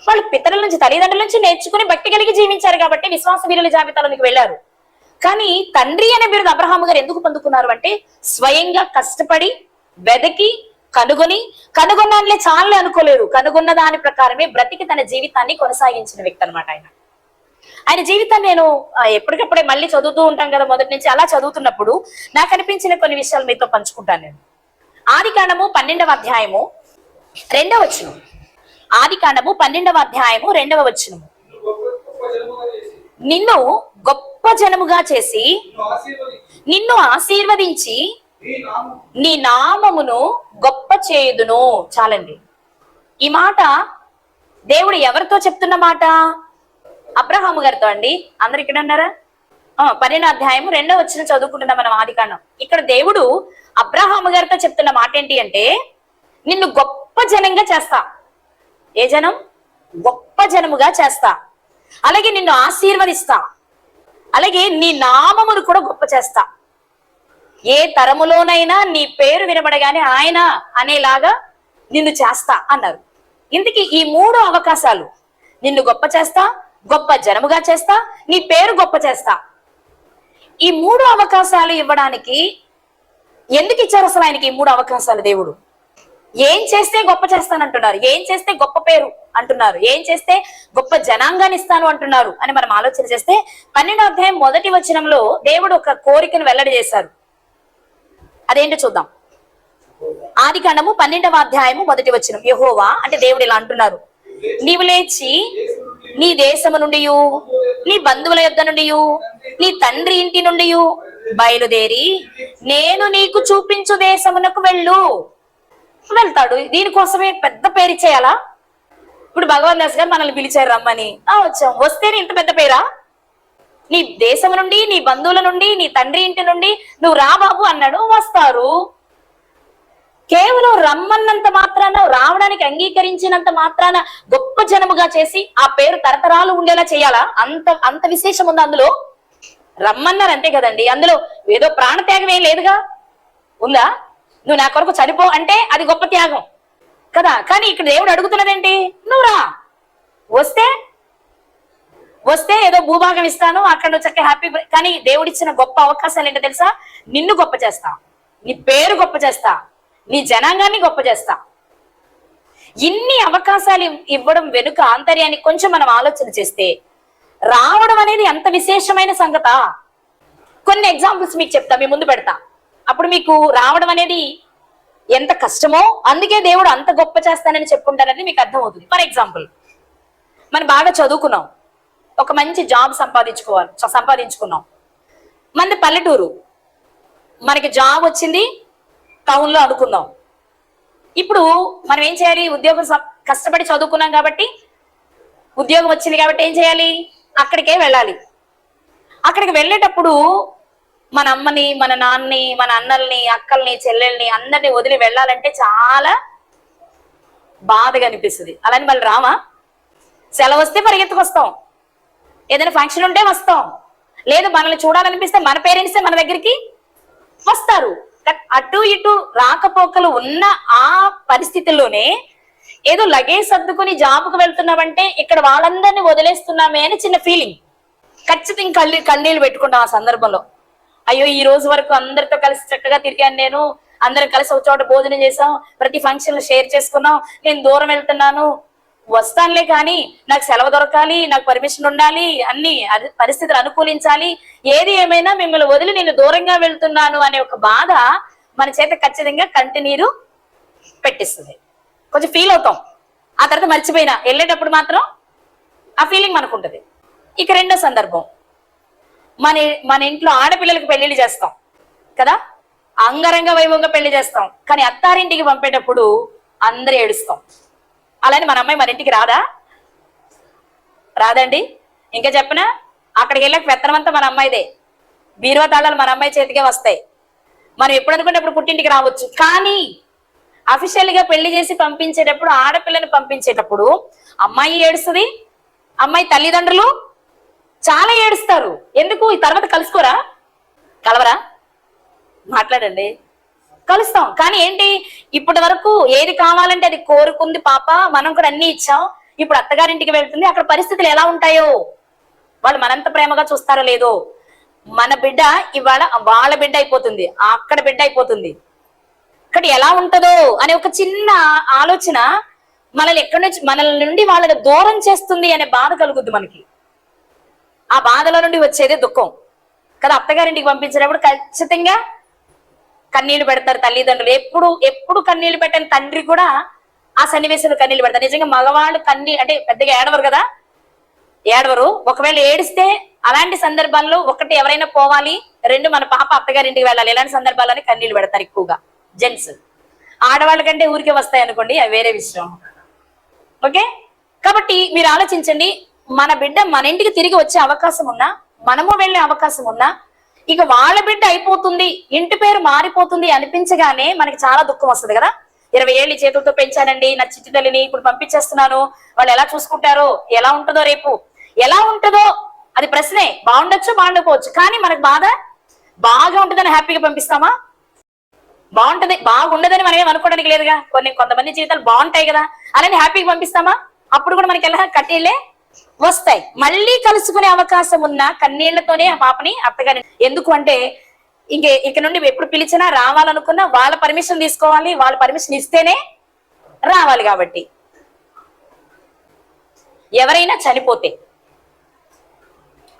Speaker 1: వాళ్ళు పితరుల నుంచి తల్లిదండ్రుల నుంచి నేర్చుకుని భక్తి కలిగి జీవించారు కాబట్టి విశ్వాస వీరుల జాబితాలోనికి వెళ్ళారు. కానీ తండ్రి అనే బిరుదు అబ్రహాము గారు ఎందుకు పొందుకున్నారు అంటే స్వయంగా కష్టపడి వెదకి కనుగొన్నానులే చాలే అనుకోలేరు, కనుగొన్న దాని ప్రకారమే బ్రతికి తన జీవితాన్ని కొనసాగించిన వ్యక్తి అనమాట. ఆయన జీవితాన్ని నేను ఎప్పటికప్పుడే మళ్ళీ చదువుతూ ఉంటాం కదా, మొదటి నుంచి అలా చదువుతున్నప్పుడు నాకు అనిపించిన కొన్ని విషయాలు మీతో పంచుకుంటాను నేను. ఆదికాండము 12వ అధ్యాయము 2వ వచనం. ఆదికాండము 12వ అధ్యాయము 2వ వచనము. నిన్ను గొప్ప జనముగా చేసి నిన్ను ఆశీర్వదించి నీ నామమును గొప్ప చేయుదును. చాలండి. ఈ మాట దేవుడు ఎవరితో చెప్తున్న మాట? అబ్రహాము గారితో అండి. అందరు ఇక్కడ ఉన్నారా? 12వ అధ్యాయము 2వ వచనం చదువుకుంటున్నాం మనం ఆదికాండం. ఇక్కడ దేవుడు అబ్రహాము గారితో చెప్తున్న మాట ఏంటి అంటే నిన్ను గొప్ప జనంగా చేస్తా. ఏ జనం? గొప్ప జనముగా చేస్తా. అలాగే నిన్ను ఆశీర్వదిస్తా. అలాగే నీ నామమును కూడా గొప్ప చేస్తా. ఏ తరములోనైనా నీ పేరు వినబడగానే ఆయన అనేలాగా నిన్ను చేస్తా అన్నారు. ఇంతకీ ఈ 3 అవకాశాలు, నిన్ను గొప్ప చేస్తా, గొప్ప జనముగా చేస్తా, నీ పేరు గొప్ప చేస్తా, ఈ 3 అవకాశాలు ఇవ్వడానికి ఎందుకు ఇచ్చారు అసలు ఆయనకి ఈ 3 అవకాశాలు? దేవుడు ఏం చేస్తే గొప్ప చేస్తానంటున్నారు, ఏం చేస్తే గొప్ప పేరు అంటున్నారు, ఏం చేస్తే గొప్ప జనాంగాన్ని ఇస్తాను అంటున్నారు అని మనం ఆలోచన చేస్తే 12వ అధ్యాయం 1వ వచనంలో దేవుడు ఒక కోరికను వెల్లడి చేశారు. అదేంటో చూద్దాం. ఆదికాండము 12వ అధ్యాయము 1వ వచనం. యెహోవా అంటే దేవుడు ఇలా అంటున్నారు, నీవు లేచి నీ దేశము నుండి, నీ బంధువుల యొద్ద నుండి, నీ తండ్రి ఇంటి నుండి బయలుదేరి నేను నీకు చూపించు దేశమునకు వెళ్తాడు. దీనికోసమే పెద్ద పేరు ఇచ్చేయాలా? ఇప్పుడు భగవాన్ దాస్ గారు మనల్ని పిలిచారు రమ్మని, వచ్చాం. వస్తేనే ఇంత పెద్ద పేరా? నీ దేశం నుండి, నీ బంధువుల నుండి, నీ తండ్రి ఇంటి నుండి నువ్వు రా బాబు అన్నాడు, వస్తారు. కేవలం రమ్మన్నంత మాత్రాన, రావడానికి అంగీకరించినంత మాత్రాన గొప్ప జనముగా చేసి ఆ పేరు తరతరాలు ఉండేలా చేయాలా? అంత విశేషం ఉంది అందులో. రమ్మన్నారు అంతే కదండి, అందులో ఏదో ప్రాణత్యాగం ఏం లేదుగా. ఉందా? నువ్వు నా కొరకు చనిపో అంటే అది గొప్ప త్యాగం కదా. కానీ ఇక్కడ దేవుడు అడుగుతున్నదేంటి? నువ్వు రా. వస్తే ఏదో భూభాగం ఇస్తాను, అక్కడ చక్క హ్యాపీ. కానీ దేవుడిచ్చిన గొప్ప అవకాశాలు ఏంటో తెలుసా? నిన్ను గొప్ప చేస్తా, నీ పేరు గొప్ప చేస్తా, నీ జనాంగాన్ని గొప్ప చేస్తా. ఇన్ని అవకాశాలు ఇవ్వడం వెనుక ఆంతర్యాన్ని కొంచెం మనం ఆలోచన చేస్తే రావడం అనేది అంత విశేషమైన సంగత. కొన్ని ఎగ్జాంపుల్స్ మీకు చెప్తా, మీ ముందు పెడతా. అప్పుడు మీకు రావడం అనేది ఎంత కష్టమో, అందుకే దేవుడు అంత గొప్ప చేస్తానని చెప్పుకుంటారని మీకు అర్థమవుతుంది. ఫర్ ఎగ్జాంపుల్, మనం బాగా చదువుకున్నాం, ఒక మంచి జాబ్ సంపాదించుకున్నాం. మనది పల్లెటూరు, మనకి జాబ్ వచ్చింది టౌన్ లో అనుకుందాం. ఇప్పుడు మనం ఏం చేయాలి? ఉద్యోగం కష్టపడి చదువుకున్నాం కాబట్టి, ఉద్యోగం వచ్చింది కాబట్టి ఏం చేయాలి? అక్కడికే వెళ్ళాలి. అక్కడికి వెళ్ళేటప్పుడు మన అమ్మని, మన నాన్నని, మన అన్నల్ని, అక్కల్ని, చెల్లెల్ని అందరినీ వదిలి వెళ్ళాలంటే చాలా బాధగా అనిపిస్తుంది. అలాని మళ్ళీ రామా? సెలవు వస్తే పరిగెత్తుకొస్తాం, ఏదైనా ఫంక్షన్ ఉంటే వస్తాం, లేదు మనల్ని చూడాలనిపిస్తే మన పేరెంట్సే మన దగ్గరికి వస్తారు. అటు ఇటు రాకపోకలు ఉన్న ఆ పరిస్థితుల్లోనే ఏదో లగేజ్ సర్దుకుని జాబ్కు వెళ్తున్నామంటే ఇక్కడ వాళ్ళందరినీ వదిలేస్తున్నామే అని చిన్న ఫీలింగ్. ఖచ్చితంగా కన్నీళ్ళు పెట్టుకుంటాం ఆ సందర్భంలో. అయ్యో, ఈ రోజు వరకు అందరితో కలిసి చక్కగా తిరిగాను, నేను అందరం కలిసి ఒక చోట భోజనం చేసాం, ప్రతి ఫంక్షన్ షేర్ చేసుకున్నాం, నేను దూరం వెళ్తున్నాను, వస్తానులే కానీ నాకు సెలవు దొరకాలి, నాకు పర్మిషన్ ఉండాలి, అన్ని పరిస్థితులు అనుకూలించాలి, ఏది ఏమైనా మిమ్మల్ని వదిలి నేను దూరంగా వెళ్తున్నాను అనే ఒక బాధ మన చేత ఖచ్చితంగా కంటినీరు పెట్టిస్తుంది. కొంచెం ఫీల్ అవుతాం. ఆ తర్వాత మర్చిపోయినా వెళ్ళేటప్పుడు మాత్రం ఆ ఫీలింగ్ మనకు ఉంటుంది. ఇక రెండో సందర్భం, మన ఇంట్లో ఆడపిల్లలకి పెళ్లిళ్ళు చేస్తాం కదా, అంగరంగ వైభవంగా పెళ్లి చేస్తాం. కానీ అత్తారింటికి పంపేటప్పుడు అందరూ ఏడుస్తాం. అలానే మన అమ్మాయి మన ఇంటికి రాదండి. ఇంకా చెప్పనా, అక్కడికి వెళ్ళాక పెత్తనమంతా మన అమ్మాయిదే, బీరువా తాళాలు మన అమ్మాయి చేతికే వస్తాయి. మనం ఎప్పుడు అనుకున్నప్పుడు పుట్టింటికి రావచ్చు. కానీ అఫీషియల్ గా పెళ్లి చేసి పంపించేటప్పుడు, ఆడపిల్లని పంపించేటప్పుడు అమ్మాయి ఏడుస్తుంది, అమ్మాయి తల్లిదండ్రులు చాలా ఏడుస్తారు. ఎందుకు? ఈ తర్వాత కలవరా? మాట్లాడండి, కలుస్తాం. కానీ ఏంటి, ఇప్పటి వరకు ఏది కావాలంటే అది కోరుకుంది పాప, మనం కూడా అన్ని ఇచ్చాం. ఇప్పుడు అత్తగారింటికి వెళ్తుంది, అక్కడ పరిస్థితులు ఎలా ఉంటాయో, వాళ్ళు మనంత ప్రేమగా చూస్తారో లేదో, మన బిడ్డ ఇవాళ వాళ్ళ బిడ్డ అయిపోతుంది, అక్కడ బిడ్డ అయిపోతుంది, ఇక్కడ ఎలా ఉంటుందో అనే ఒక చిన్న ఆలోచన మనల్ని నుండి వాళ్ళని దూరం చేస్తుంది అనే బాధ కలుగుద్ది మనకి. ఆ బాధల నుండి వచ్చేదే దుఃఖం కదా. అత్తగారింటికి పంపించేటప్పుడు ఖచ్చితంగా కన్నీళ్లు పెడతారు తల్లిదండ్రులు. ఎప్పుడు కన్నీళ్లు పెట్టని తండ్రి కూడా ఆ సన్నివేశంలో కన్నీళ్లు పెడతారు. నిజంగా మగవాళ్ళు అంటే పెద్దగా ఏడవరు కదా, ఏడవరు. ఒకవేళ ఏడిస్తే అలాంటి సందర్భాల్లో ఒకటి ఎవరైనా పోవాలి, రెండు మన పాప అత్తగారింటికి వెళ్ళాలి, ఇలాంటి సందర్భాల్లోనే కన్నీళ్లు పెడతారు ఎక్కువగా జెంట్స్. ఆడవాళ్ళ కంటే ఊరికే వస్తాయి అనుకోండి, అవి వేరే విషయం. ఓకే, కాబట్టి మీరు ఆలోచించండి, మన బిడ్డ మన ఇంటికి తిరిగి వచ్చే అవకాశం ఉన్నా, మనము వెళ్ళే అవకాశం ఉన్నా, ఇక వాళ్ళ బిడ్డ అయిపోతుంది, ఇంటి పేరు మారిపోతుంది అనిపించగానే మనకి చాలా దుఃఖం వస్తుంది కదా. 20 ఏళ్ళు చేతులతో పెంచానండి నా చిట్టి తల్లిని, ఇప్పుడు పంపించేస్తున్నాను, వాళ్ళు ఎలా చూసుకుంటారో, ఎలా ఉంటుందో, రేపు ఎలా ఉంటుందో అది ప్రశ్నే. బాగుండొచ్చు, బాగుండకపోవచ్చు, కానీ మనకు బాగా ఉంటుందని హ్యాపీగా పంపిస్తామా? బాగుండదని మనం ఏం అనుకోవడానికి లేదుగా. కొంతమంది జీవితాలు బాగుంటాయి కదా, అలానే హ్యాపీగా పంపిస్తామా? అప్పుడు కూడా మనకి ఎలా కన్నీళ్ళే వస్తాయి. మళ్ళీ కలుసుకునే అవకాశం ఉన్న కన్నీళ్లతోనే ఆ పాపని అత్తగారి. ఎందుకు అంటే ఇక నుండి ఎప్పుడు పిలిచినా రావాలనుకున్నా వాళ్ళ పర్మిషన్ తీసుకోవాలి, వాళ్ళ పర్మిషన్ ఇస్తేనే రావాలి. కాబట్టి ఎవరైనా చనిపోతే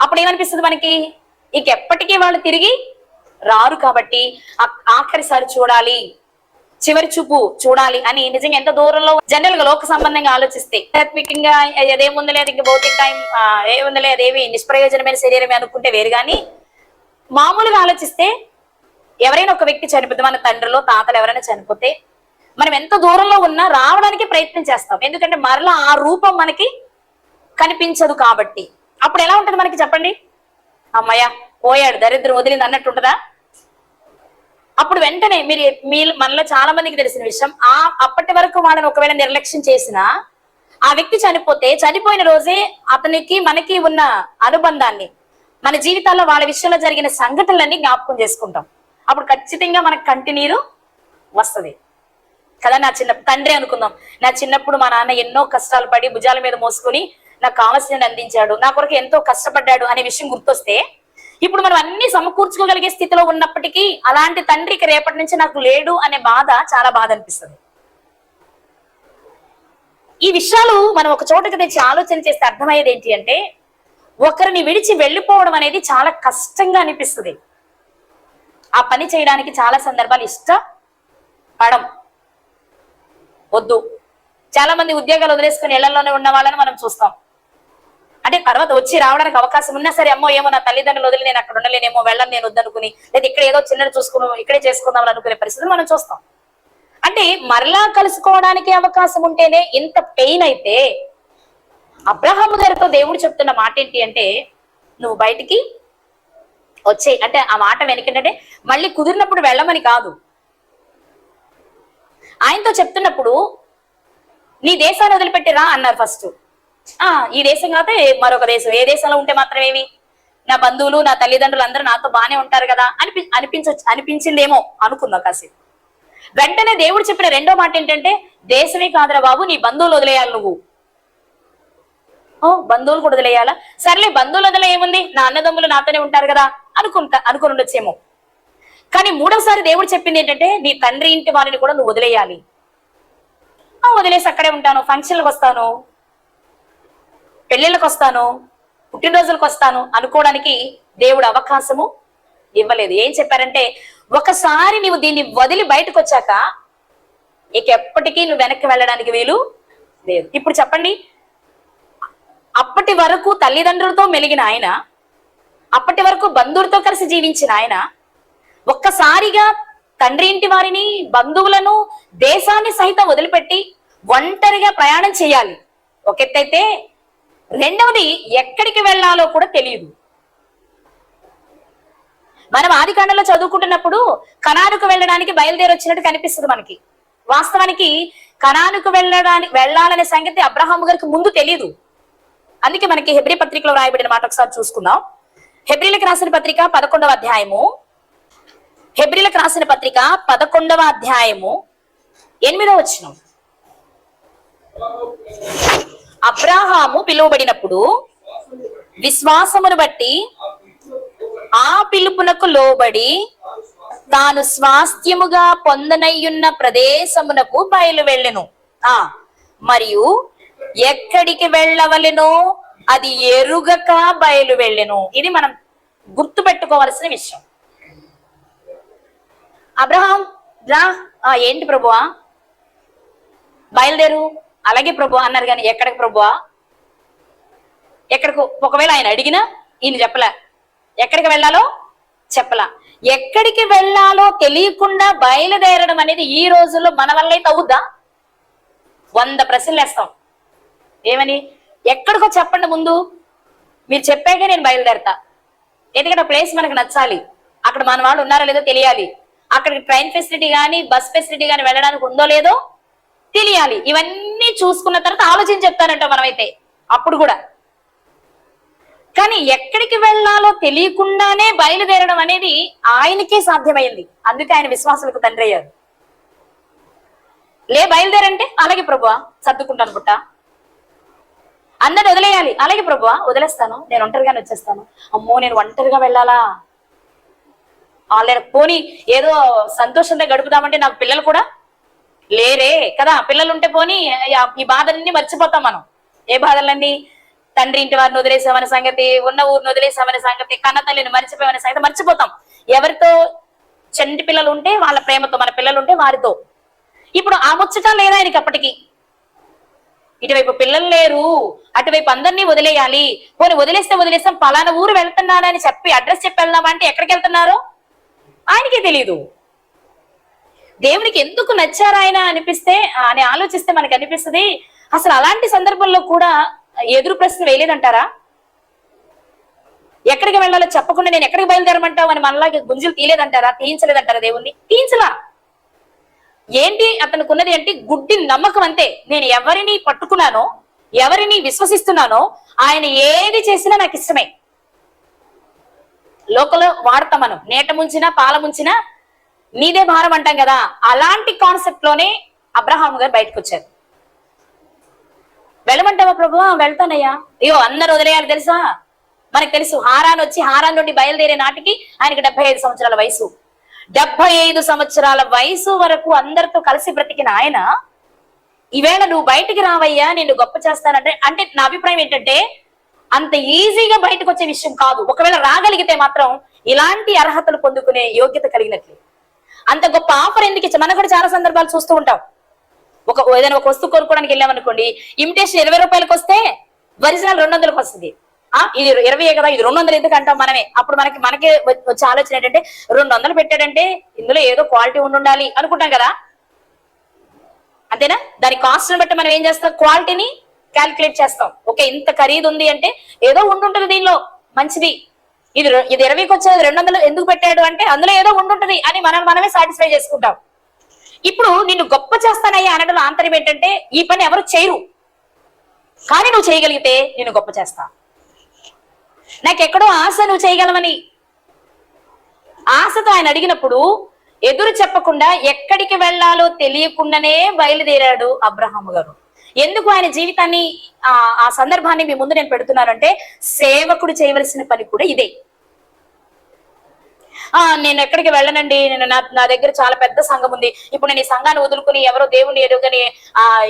Speaker 1: అప్పుడు ఏమనిపిస్తుంది మనకి, ఇక ఎప్పటికీ వాళ్ళు తిరిగి రారు. కాబట్టి ఆఖరిసారి చూడాలి, చివరి చూపు చూడాలి అని నిజంగా ఎంత దూరంలో జనరల్ గా లోక సంబంధంగా ఆలోచిస్తే ఆధ్యాత్మికంగా అదేముంది లేదు, ఇంక భౌతిక టైం ఏముంది లేదు, అదేవి నిష్ప్రయోజనమైన శరీరమే అనుకుంటే వేరు. కానీ మామూలుగా ఆలోచిస్తే ఎవరైనా ఒక వ్యక్తి చనిపోతే, మన తండ్రిలో తాతలు ఎవరైనా చనిపోతే మనం ఎంత దూరంలో ఉన్నా రావడానికి ప్రయత్నం చేస్తాం. ఎందుకంటే మరలా ఆ రూపం మనకి కనిపించదు కాబట్టి. అప్పుడు ఎలా ఉంటది మనకి చెప్పండి? అమ్మయ్య పోయాడు, దరిద్రం వదిలింది అన్నట్టు ఉంటదా? అప్పుడు వెంటనే మనలో చాలా మందికి తెలిసిన విషయం, అప్పటి వరకు వాళ్ళని ఒకవేళ నిర్లక్ష్యం చేసినా ఆ వ్యక్తి చనిపోతే చనిపోయిన రోజే అతనికి మనకి ఉన్న అనుబంధాన్ని, మన జీవితాల్లో వాళ్ళ విషయంలో జరిగిన సంఘటనలన్నీ జ్ఞాపకం చేసుకుంటాం. అప్పుడు ఖచ్చితంగా మనకు కంటినీరు వస్తుంది కదా. నా చిన్న తండ్రి అనుకుందాం, నా చిన్నప్పుడు మా నాన్న ఎన్నో కష్టాలు పడి భుజాల మీద మోసుకొని నాకు కావాల్సినవి అందించాడు, నా కొరకు ఎంతో కష్టపడ్డాడు అనే విషయం గుర్తొస్తే, ఇప్పుడు మనం అన్ని సమకూర్చుకోగలిగే స్థితిలో ఉన్నప్పటికీ అలాంటి తండ్రికి రేపటి నుంచి నాకు లేడు అనే బాధ, చాలా బాధ అనిపిస్తుంది. ఈ విషయాలు మనం ఒక చోటకి తెచ్చి ఆలోచన చేస్తే అర్థమయ్యేది ఏంటి అంటే, ఒకరిని విడిచి వెళ్ళిపోవడం అనేది చాలా కష్టంగా అనిపిస్తుంది. ఆ పని చేయడానికి చాలా సందర్భాలు ఇష్టపడం, వద్దు. చాలా మంది ఉద్యోగాలు వదిలేసుకుని ఇళ్లలోనే ఉన్న వాళ్ళని మనం చూస్తాం. అంటే తర్వాత వచ్చి రావడానికి అవకాశం ఉన్నా సరే, అమ్మో ఏమో నా తల్లిదండ్రులు వదిలి నేను అక్కడ ఉండలేనేమో, వెళ్ళని నేను వద్దనుకుని, లేదా ఇక్కడ ఏదో చిన్నది చూసుకుని ఇక్కడే చేసుకుందాం అనుకునే పరిస్థితులు మనం చూస్తాం. అంటే మరలా కలుసుకోవడానికి అవకాశం ఉంటేనే ఇంత పెయిన్ అయితే, అబ్రహాము గారితో దేవుడు చెప్తున్న మాట ఏంటి అంటే, నువ్వు బయటికి వచ్చే, అంటే ఆ మాట వెనకంటే మళ్ళీ కుదిరినప్పుడు వెళ్ళమని కాదు. ఆయనతో చెప్తున్నప్పుడు నీ దేశాన్ని వదిలిపెట్టిరా అన్నారు ఫస్ట్. ఈ దేశం కాకపోతే మరొక దేశం, ఏ దేశంలో ఉంటే మాత్రమేమి, నా బంధువులు నా తల్లిదండ్రులు అందరూ నాతో బానే ఉంటారు కదా అనిపించిందేమో అనుకుందాం కాసేపు. వెంటనే దేవుడు చెప్పిన రెండో మాట ఏంటంటే, దేశమే కాదురా బాబు, నీ బంధువులు వదిలేయాలి నువ్వు. బంధువులు కూడా వదిలేయాలా? సర్లే బంధువులు వదిలే ఏముంది, నా అన్నదమ్ములు నాతోనే ఉంటారు కదా అనుకుని ఉండొచ్చేమో. కానీ మూడోసారి దేవుడు చెప్పింది ఏంటంటే, నీ తండ్రి ఇంటి వారిని కూడా నువ్వు వదిలేయాలి. వదిలేసి అక్కడే ఉంటాను, ఫంక్షన్లకు వస్తాను, పెళ్లిళ్ళకి వస్తాను, పుట్టినరోజులకు వస్తాను అనుకోవడానికి దేవుడు అవకాశము ఇవ్వలేదు. ఏం చెప్పారంటే, ఒకసారి నువ్వు దీన్ని వదిలి బయటకు వచ్చాక ఇక ఎప్పటికీ నువ్వు వెనక్కి వెళ్ళడానికి వీలు లేదు. ఇప్పుడు చెప్పండి, అప్పటి వరకు తల్లిదండ్రులతో మెలిగిన ఆయన, అప్పటి వరకు బంధువులతో కలిసి జీవించిన ఆయన, ఒక్కసారిగా తండ్రి ఇంటి వారిని, బంధువులను, దేశాన్ని సైతం వదిలిపెట్టి ఒంటరిగా ప్రయాణం చేయాలి ఒక ఎత్తైతే, రెండవది ఎక్కడికి వెళ్ళాలో కూడా తెలియదు. మనం ఆది కాండంలో చదువుకుంటున్నప్పుడు కనానుకు వెళ్ళడానికి బయలుదేరి వచ్చినట్టు కనిపిస్తుంది మనకి. వాస్తవానికి కనానుకు వెళ్ళాలనే సంగతి అబ్రహాము గారికి ముందు తెలియదు. అందుకే మనకి హెబ్రీ పత్రికలో రాయబడిన మాట ఒకసారి చూసుకుందాం. హెబ్రీలకు రాసిన పత్రిక 11వ అధ్యాయము, హెబ్రీలకు రాసిన పత్రిక 11వ అధ్యాయము 8వ వచనం. అబ్రాహాము పిలువబడినప్పుడు విశ్వాసమును బట్టి ఆ పిలుపునకు లోబడి తాను స్వాస్థ్యముగా పొందనయ్యున్న ప్రదేశమునకు బయలు వెళ్ళెను. మరియు ఎక్కడికి వెళ్ళవలెనో అది ఎరుగక బయలు వెళ్ళెను. ఇది మనం గుర్తు పెట్టుకోవాల్సిన విషయం. అబ్రహాం రా, ఏంటి ప్రభువా, బయలుదేరు, అలాగే ప్రభు అన్నారు. కానీ ఎక్కడికి ప్రభువా, ఎక్కడికి? ఒకవేళ ఆయన అడిగినా ఈయన చెప్పలే, ఎక్కడికి వెళ్ళాలో చెప్పలా. ఎక్కడికి వెళ్ళాలో తెలియకుండా బయలుదేరడం అనేది ఈ రోజుల్లో మన వల్ల అయితే అవుద్దా? 100 ప్రశ్నలు వేస్తాం. ఏమని? ఎక్కడికో చెప్పండి ముందు, మీరు చెప్పాకే నేను బయలుదేరతా. ఎందుకంటే ప్లేస్ మనకు నచ్చాలి, అక్కడ మన వాళ్ళు ఉన్నారో లేదో తెలియాలి, అక్కడికి ట్రైన్ ఫెసిలిటీ కానీ బస్ ఫెసిలిటీ కానీ వెళ్ళడానికి ఉందో లేదో తెలియాలి. ఇవన్నీ చూసుకున్న తర్వాత ఆలోచించి చెప్తానంట మనమైతే అప్పుడు కూడా. కానీ ఎక్కడికి వెళ్ళాలో తెలియకుండానే బయలుదేరడం అనేది ఆయనకే సాధ్యమైంది. అందుకే ఆయన విశ్వాసులకు తండ్రి అయ్యారు. లే బయలుదేరంటే అలాగే ప్రభువా సర్దుకుంటాను పుట్ట, అందరిని వదిలేయాలి, అలాగే ప్రభువా వదిలేస్తాను, నేను ఒంటరిగానే వచ్చేస్తాను. అమ్మో నేను ఒంటరిగా వెళ్ళాలా, పోనీ ఏదో సంతోషంగా గడుపుదామంటే నాకు పిల్లలు కూడా లేరే కదా, పిల్లలు ఉంటే పోనీ ఈ బాధలన్నీ మర్చిపోతాం మనం. ఏ బాధలన్నీ? తండ్రి ఇంటి వారిని వదిలేసామనే సంగతి, ఉన్న ఊరిని వదిలేసామనే సంగతి, కన్న తల్లిని మర్చిపోయామనే సంగతి మర్చిపోతాం. ఎవరితో చంటి పిల్లలు ఉంటే వాళ్ళ ప్రేమతో, మన పిల్లలు ఉంటే వారితో, ఇప్పుడు ఆ ముచ్చట లేదా ఆయనకి అప్పటికి. ఇటువైపు పిల్లలు లేరు, అటువైపు అందరినీ వదిలేయాలి. పోనీ వదిలేస్తాం, పలానా ఊరు వెళ్తున్నానని చెప్పి అడ్రస్ చెప్పి వెళ్దామా అంటే ఎక్కడికి వెళ్తున్నారో ఆయనకే తెలియదు. దేవునికి ఎందుకు నచ్చారు ఆయన అని ఆలోచిస్తే మనకు అనిపిస్తుంది, అసలు అలాంటి సందర్భంలో కూడా ఎదురు ప్రశ్న వేయలేదంటారా? ఎక్కడికి వెళ్ళాలో చెప్పకుండా నేను ఎక్కడికి బయలుదేరమంటావు అని మనలాగే గుంజులు తీయలేదంటారా? తీయించలేదంటారా? దేవుణ్ణి తీయించలా. ఏంటి అతనుకున్నది అంటే గుడ్డి నమ్మకం అంతే. నేను ఎవరిని పట్టుకున్నానో, ఎవరిని విశ్వసిస్తున్నానో ఆయన ఏది చేసినా నాకు ఇష్టమే. లోకల్లో వాడతాం మనం, నేట ముంచినా పాల ముంచినా నీదే భారం అంటాం కదా. అలాంటి కాన్సెప్ట్ లోనే అబ్రహాం గారు బయటకు వచ్చారు. వెళ్ళమంటావా ప్రభు? వెళ్తానయ్యా. అయ్యో అందరు వదిలేయాలి తెలుసా? మనకు తెలుసు, హారాన్ నుండి బయలుదేరే నాటికి ఆయనకి 75 సంవత్సరాల వయసు. 75 సంవత్సరాల వయసు వరకు అందరితో కలిసి బ్రతికిన ఆయన ఈవేళ నువ్వు బయటికి రావయ్యా నేను గొప్ప చేస్తానంటే, అంటే నా అభిప్రాయం ఏంటంటే అంత ఈజీగా బయటకు వచ్చే విషయం కాదు. ఒకవేళ రాగలిగితే మాత్రం ఇలాంటి అర్హతలు పొందుకునే యోగ్యత కలిగినట్లే. అంత గొప్ప ఆఫర్ ఎందుకు ఇచ్చా? మనం కూడా చాలా సందర్భాలు చూస్తూ ఉంటాం. ఏదైనా ఒక వస్తువు కొనుక్కోవడానికి వెళ్ళామనుకోండి, ఇమిటేషన్ 20 రూపాయలకు వస్తే ఒరిజినల్ 200లకు వస్తుంది. ఇది 20 కదా, ఇది 200 ఎందుకు అంటాం మనమే. అప్పుడు మనకే వచ్చే ఆలోచన ఏంటంటే 200 పెట్టాడంటే ఇందులో ఏదో క్వాలిటీ ఉండాలి అనుకుంటాం కదా, అంతేనా? దాని కాస్ట్ ని బట్టి మనం ఏం చేస్తాం, క్వాలిటీని క్యాల్కులేట్ చేస్తాం. ఓకే, ఇంత ఖరీదు ఉంది అంటే ఏదో ఉండుంటది దీనిలో మంచిది. ఇది 20కి వచ్చేది 200 ఎందుకు పెట్టాడు అంటే అందులో ఏదో ఉండుంటది అని మనమే సాటిస్ఫై చేసుకుంటాం. ఇప్పుడు నిన్ను గొప్ప చేస్తానయ్యా అనడంలో ఆంతర్యం ఏంటంటే ఈ పని ఎవరు చేయరు, కానీ నువ్వు చేయగలిగితే నేను గొప్ప చేస్తా. నాకెక్కడో ఆశ నువ్వు చేయగలవని. ఆశతో ఆయన అడిగినప్పుడు ఎదురు చెప్పకుండా ఎక్కడికి వెళ్లాలో తెలియకుండానే బయలుదేరాడు అబ్రహాము గారు. ఎందుకు ఆయన జీవితాన్ని ఆ సందర్భాన్ని మీ ముందు నేను పెడుతున్నానంటే సేవకుడు చేయవలసిన పని కూడా ఇదే. నేను ఎక్కడికి వెళ్ళనండి, నా దగ్గర చాలా పెద్ద సంఘం ఉంది, ఇప్పుడు నేను ఈ సంఘాన్ని వదులుకుని ఎవరో దేవుని ఎరుగని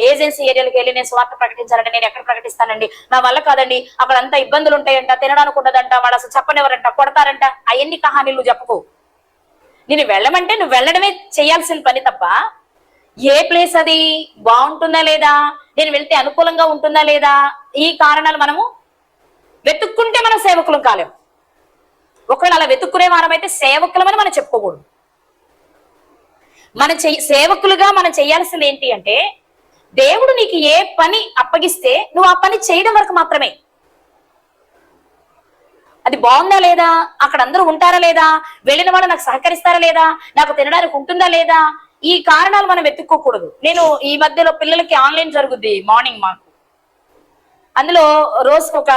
Speaker 1: ఏజెన్సీ ఏరియాలకు వెళ్ళి నేను స్వార్థ ప్రకటించాలంటే నేను ఎక్కడ ప్రకటిస్తానండి, నా వల్ల కాదండి, అక్కడ అంతా ఇబ్బందులు ఉంటాయంట, తినడానికి ఉండదంట, వాళ్ళు అసలు చెప్పనివ్వరంట, కొడతారంట, అవన్నీ కహానీలు చెప్పుకో. నేను వెళ్ళమంటే నువ్వు వెళ్ళడమే చేయాల్సిన పని తప్ప ఏ ప్లేస్ అది బాగుంటుందా లేదా, నేను వెళ్తే అనుకూలంగా ఉంటుందా లేదా, ఈ కారణాలు మనము వెతుక్కుంటే మనం సేవకులం కాలేం. ఒకవేళ అలా వెతుక్కునే వారమైతే సేవకులమని మనం చెప్పుకోకూడదు. సేవకులుగా మనం చేయాల్సింది ఏంటి అంటే దేవుడు నీకు ఏ పని అప్పగిస్తే నువ్వు ఆ పని చేయడం వరకు మాత్రమే. అది బాగుందా లేదా, అక్కడ అందరూ ఉంటారా లేదా, వెళ్ళిన వాళ్ళు నాకు సహకరిస్తారా లేదా, నాకు తినడానికి ఉంటుందా లేదా, ఈ కారణాలు మనం వెతుక్కోకూడదు. నేను ఈ మధ్యలో పిల్లలకి ఆన్లైన్ జరుగుద్ది మార్నింగ్ మాకు, అందులో రోజుకు ఒక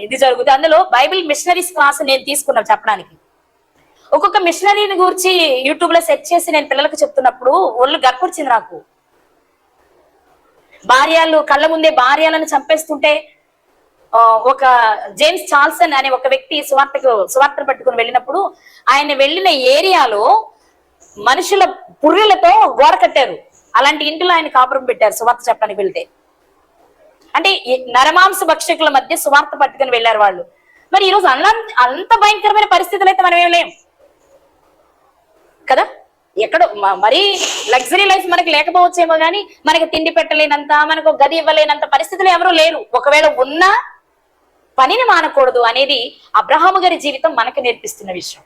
Speaker 1: ఇది జరుగుతుంది. అందులో బైబిల్ మిషనరీస్ క్లాస్ నేను తీసుకున్నాను చెప్పడానికి. ఒక్కొక్క మిషనరీని గురించి యూట్యూబ్ లో సెర్చ్ చేసి నేను పిల్లలకు చెప్తున్నప్పుడు ఒళ్ళు గర్పొచ్చింది నాకు. భార్యలు కళ్ళ ముందే భార్యలను చంపేస్తుంటే ఒక జేమ్స్ చార్ల్సన్ అనే ఒక వ్యక్తి సువార్తను పట్టుకుని వెళ్ళినప్పుడు ఆయన వెళ్ళిన ఏరియాలో మనుషుల పుర్రెలతో గోడ కట్టారు. అలాంటి ఇంటిలో ఆయన కాపురం పెట్టారు సువార్త చెప్పడానికి వెళ్తే. అంటే నరమాంస భక్షకుల మధ్య సువార్త పట్టుకుని వెళ్ళారు వాళ్ళు. మరి ఈరోజు అంత భయంకరమైన పరిస్థితులు అయితే మనం ఏం లేం కదా. ఎక్కడో మరీ లగ్జరీ లైఫ్ మనకి లేకపోవచ్చేమో కానీ మనకి తిండి పెట్టలేనంత, మనకు గది ఇవ్వలేనంత పరిస్థితులు ఎవరూ లేరు. ఒకవేళ ఉన్నా పనిని మానకూడదు అనేది అబ్రహాము గారి జీవితం మనకు నేర్పిస్తున్న విషయం.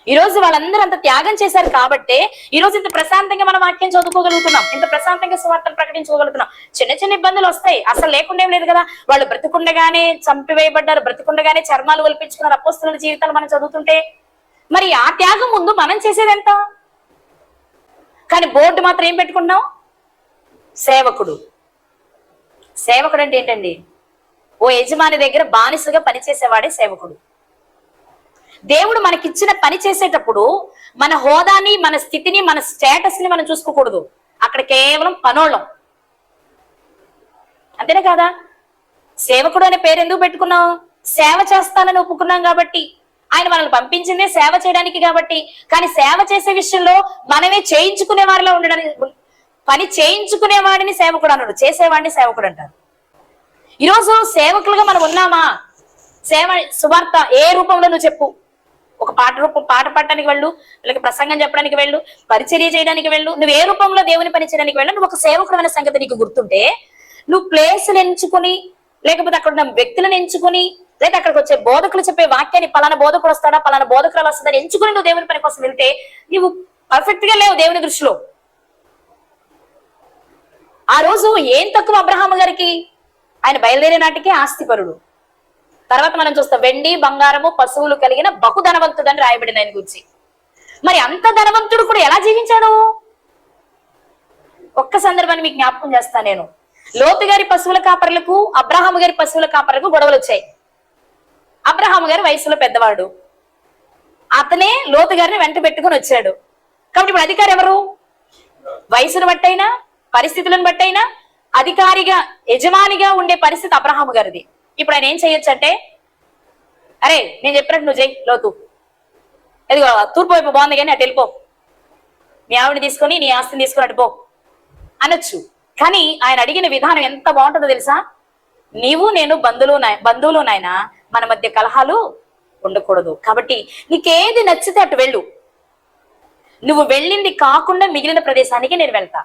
Speaker 1: ఈ రోజు వాళ్ళందరూ అంత త్యాగం చేశారు కాబట్టే ఈ రోజు ఇంత ప్రశాంతంగా మనం వాక్యం చదువుకోగలుగుతున్నాం, ఇంత ప్రశాంతంగా సువార్తను ప్రకటించుకోగలుగుతున్నాం. చిన్న చిన్న ఇబ్బందులు వస్తాయి, అసలు లేకుండా ఏం లేదు కదా. వాళ్ళు బ్రతికుండగానే చంపివేయబడ్డారు, బ్రతికుండగానే చర్మాలు ఒలిపించుకున్నారు అపోస్తలుల జీవితాలు మనం చదువుతుంటే. మరి ఆ త్యాగం ముందు మనం చేసేది ఎంత? కానీ బోర్డు మాత్రం ఏం పెట్టుకున్నాం, సేవకుడు. సేవకుడు అంటే ఏంటండి? ఓ యజమాని దగ్గర బానిసగా పనిచేసేవాడే సేవకుడు. దేవుడు మనకిచ్చిన పని చేసేటప్పుడు మన హోదాని, మన స్థితిని, మన స్టేటస్ ని మనం చూసుకోకూడదు. అక్కడ కేవలం పనోళ్ళం, అంతేనే కాదా? సేవకుడు అనే పేరు ఎందుకు పెట్టుకున్నాం? సేవ చేస్తానని ఒప్పుకున్నాం కాబట్టి. ఆయన మనల్ని పంపించిందే సేవ చేయడానికి కాబట్టి. కానీ సేవ చేసే విషయంలో మనమే చేయించుకునే వారిలో ఉండడానికి, పని చేయించుకునే వాడిని సేవకుడు అన్నాడు, చేసేవాడిని సేవకుడు అంటారు. ఈరోజు సేవకులుగా మనం ఉన్నామా? సేవ సువార్త ఏ రూపంలో నువ్వు చెప్పు, ఒక పాట పాడటానికి వెళ్ళు, లేక ప్రసంగం చెప్పడానికి వెళ్ళు, పరిచర్య చేయడానికి వెళ్ళు, నువ్వు ఏ రూపంలో దేవుని పని చేయడానికి వెళ్ళు, నువ్వు ఒక సేవకుడమైన సంగతి నీకు గుర్తుంటే, నువ్వు ప్లేస్ని ఎంచుకుని, లేకపోతే అక్కడ ఉన్న వ్యక్తులను ఎంచుకుని, లేదా అక్కడికి వచ్చే బోధకులు చెప్పే వాక్యాన్ని పలానా బోధకుడు వస్తాడా, పలానా బోధకురాలు వస్తుందని ఎంచుకుని నువ్వు దేవుని పని కోసం వెళ్తే నువ్వు పర్ఫెక్ట్ గా లేవు దేవుని దృష్టిలో. ఆ రోజు ఏం తక్కువ అబ్రహాము గారికి? ఆయన బయలుదేరే నాటికే ఆస్తిపరుడు. తర్వాత మనం చూస్తాం వెండి బంగారము పశువులు కలిగిన బహుధనవంతుడు అని రాయబడింది ఆయన గురించి. మరి అంత ధనవంతుడు కూడా ఎలా జీవించాడు? ఒక్క సందర్భాన్ని మీకు జ్ఞాపకం చేస్తాను నేను. లోతు గారి పశువుల కాపరులకు అబ్రహాము గారి పశువుల కాపరులకు గొడవలు వచ్చాయి. అబ్రహాము గారి వయసులో పెద్దవాడు, అతనే లోతు గారిని వెంట పెట్టుకుని వచ్చాడు. కాబట్టి ఇప్పుడు అధికారి ఎవరు? వయసును బట్టైనా పరిస్థితులను బట్టైనా అధికారిగా యజమానిగా ఉండే పరిస్థితి అబ్రహాము గారిది. ఇప్పుడు ఆయన ఏం చేయొచ్చు అంటే, అరే నేను చెప్పినట్టు నువ్వు చెయ్యి లోతు, ఎదిగో తూర్పు వైపు బాగుంది కానీ అటు వెళ్ళిపో, మీ ఆవిడని తీసుకొని నీ ఆస్తిని తీసుకొని అటు పో అనొచ్చు. కానీ ఆయన అడిగిన విధానం ఎంత బాగుంటుందో తెలుసా? నీవు నేను బంధువులు నాయన, మన మధ్య కలహాలు ఉండకూడదు. కాబట్టి నీకేది నచ్చితే అటు వెళ్ళు, నువ్వు వెళ్ళింది కాకుండా మిగిలిన ప్రదేశానికి నేను వెళ్తా.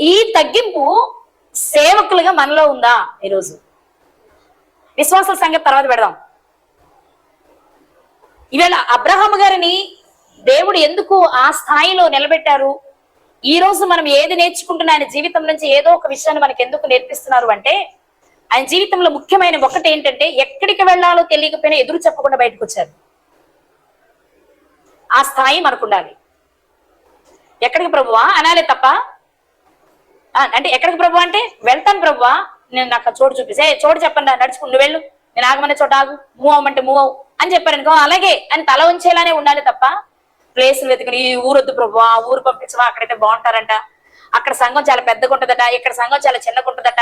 Speaker 1: ఈ తగ్గింపు సేవకులుగా మనలో ఉందా ఈరోజు? విశ్వాసాల సంగతి తర్వాత పెడదాం. ఈవేళ అబ్రహాము గారిని దేవుడు ఎందుకు ఆ స్థాయిలో నిలబెట్టారు? ఈ రోజు మనం ఏది నేర్చుకుంటున్నా ఆయన జీవితం నుంచి ఏదో ఒక విషయాన్ని మనకి ఎందుకు నేర్పిస్తున్నారు అంటే, ఆయన జీవితంలో ముఖ్యమైన ఒకటి ఏంటంటే, ఎక్కడికి వెళ్ళాలో తెలియకపోయినా ఎదురు చెప్పకుండా బయటకు వచ్చారు. ఆ స్థాయి మనకు ఉండాలి. ఎక్కడికి ప్రభువా అనాలే తప్ప, అంటే ఎక్కడికి ప్రభు అంటే వెళ్తాను ప్రభువా, నేను నాకు చోటు చూపిస్తే చోటు చెప్పండి నడుచుకుని నువ్వు వెళ్ళు, నేను ఆగమనే చోట ఆగు, మూవ్ అవ్వమంటే మూవ్ అవ్వు అని చెప్పారనుకో, అలాగే అని తల ఉంచేలానే ఉండాలి తప్ప ప్లేసులు వెతుకుని ఈ ఊరొద్దు ప్రభు ఆ ఊరు పంపించవా, అక్కడైతే బాగుంటారంట, అక్కడ సంఘం చాలా పెద్దగా ఉంటుందట, ఇక్కడ సంఘం చాలా చిన్నగా ఉంటుందట,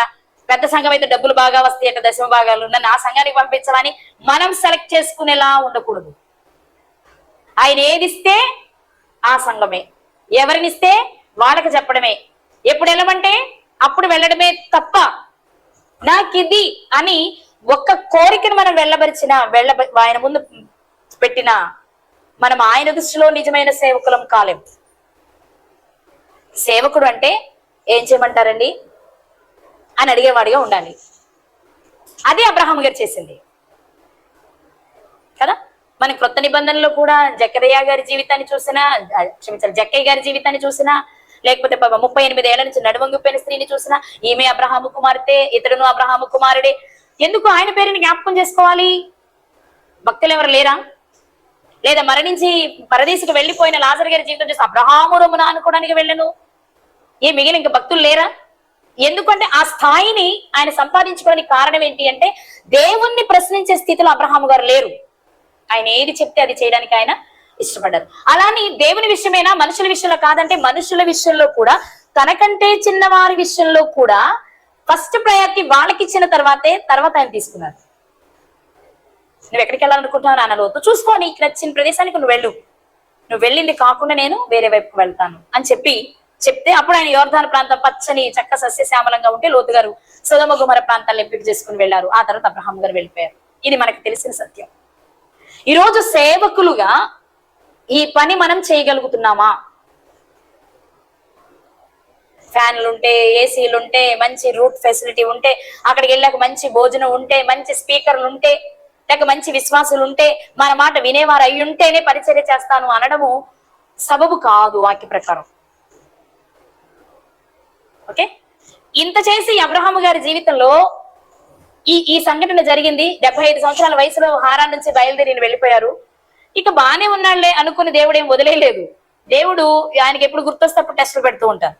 Speaker 1: పెద్ద సంఘం అయితే డబ్బులు బాగా వస్తాయట, దశమ భాగాలు, నన్ను ఆ సంఘానికి పంపించవని మనం సెలెక్ట్ చేసుకునేలా ఉండకూడదు. ఆయన ఏదిస్తే ఆ సంఘమే, ఎవరినిస్తే వాళ్ళకి చెప్పడమే, ఎప్పుడు వెళ్ళమంటే అప్పుడు వెళ్ళడమే తప్ప నాకిది అని ఒక్క కోరికను మనం ఆయన ముందు పెట్టిన మనం ఆయన దృష్టిలో నిజమైన సేవకులం కాలేం. సేవకుడు అంటే ఏం చేయమంటారండి అని అడిగేవాడిగా ఉండాలి. అదే అబ్రహాము గారు చేసింది కదా. మన క్రొత్త నిబంధనలో కూడా జక్కయ్య గారి జీవితాన్ని చూసినా, జక్కయ్య గారి జీవితాన్ని చూసినా, లేకపోతే 38 ఏళ్ల నుంచి నడువంగిపోయిన స్త్రీని చూసినా, ఈమె అబ్రహాము కుమార్తె, ఇతడును అబ్రహాము కుమారుడే. ఎందుకు ఆయన పేరుని జ్ఞాపకం చేసుకోవాలి? భక్తులు ఎవరు లేరా? లేదా మరణించి పరదేశికి వెళ్లిపోయిన లాజరు గారి జీవితం చూసి అబ్రహాము రొమ్మున అనుకోవడానికి వెళ్ళను, ఏ మిగిలిన ఇంకా భక్తులు లేరా? ఎందుకంటే ఆ స్థాయిని ఆయన సంపాదించుకోవడానికి కారణం ఏంటి అంటే, దేవుణ్ణి ప్రశ్నించే స్థితిలో అబ్రహాము గారు లేరు. ఆయన ఏది చెప్తే అది చేయడానికి ఆయన ఇష్టపడ్డారు. అలాని దేవుని విషయమైనా మనుషుల విషయంలో కాదంటే, మనుషుల విషయంలో కూడా, తనకంటే చిన్నవారి విషయంలో కూడా ఫస్ట్ ప్రయారిటీ వాళ్ళకి ఇచ్చిన తర్వాత ఆయన తీసుకున్నారు. నువ్వు ఎక్కడికి వెళ్ళాలనుకుంటున్నావు నాన్న లోతు చూసుకో, నీకు నచ్చిన ప్రదేశానికి నువ్వు వెళ్ళు, నువ్వు వెళ్ళింది కాకుండా నేను వేరే వైపుకు వెళ్తాను అని చెప్తే అప్పుడు ఆయన యోర్దాను ప్రాంతం పచ్చని చక్క సస్యశ్యామలంగా ఉంటే లోతు గారు సొదొమ గొమొర్రా ప్రాంతాలను ఎంపిక చేసుకుని వెళ్ళారు. ఆ తర్వాత అబ్రహాము గారు వెళ్ళిపోయారు. ఇది మనకు తెలిసిన సత్యం. ఈరోజు సేవకులుగా ఈ పని మనం చేయగలుగుతున్నామా? ఫ్యాన్లు ఉంటే, ఏసీలు ఉంటే, మంచి రూట్ ఫెసిలిటీ ఉంటే, అక్కడికి వెళ్ళాక మంచి భోజనం ఉంటే, మంచి స్పీకర్లు ఉంటే, లేక మంచి విశ్వాసులు ఉంటే, మన మాట వినేవారు అయి ఉంటేనే పరిచర్య చేస్తాను అనడము సబబు కాదు వాక్య ప్రకారం. ఓకే, ఇంత చేసి అబ్రహాము గారి జీవితంలో ఈ సంఘటన జరిగింది. 75 సంవత్సరాల వయసులో హారాన్ నుంచి బయలుదేరి వెళ్ళిపోయారు. ఇక బానే ఉన్నాళ్లే అనుకుని దేవుడు ఏం వదిలేయలేదు. దేవుడు ఆయనకి ఎప్పుడు గుర్తొస్తే అప్పుడు టెస్టులు పెడుతూ ఉంటారు.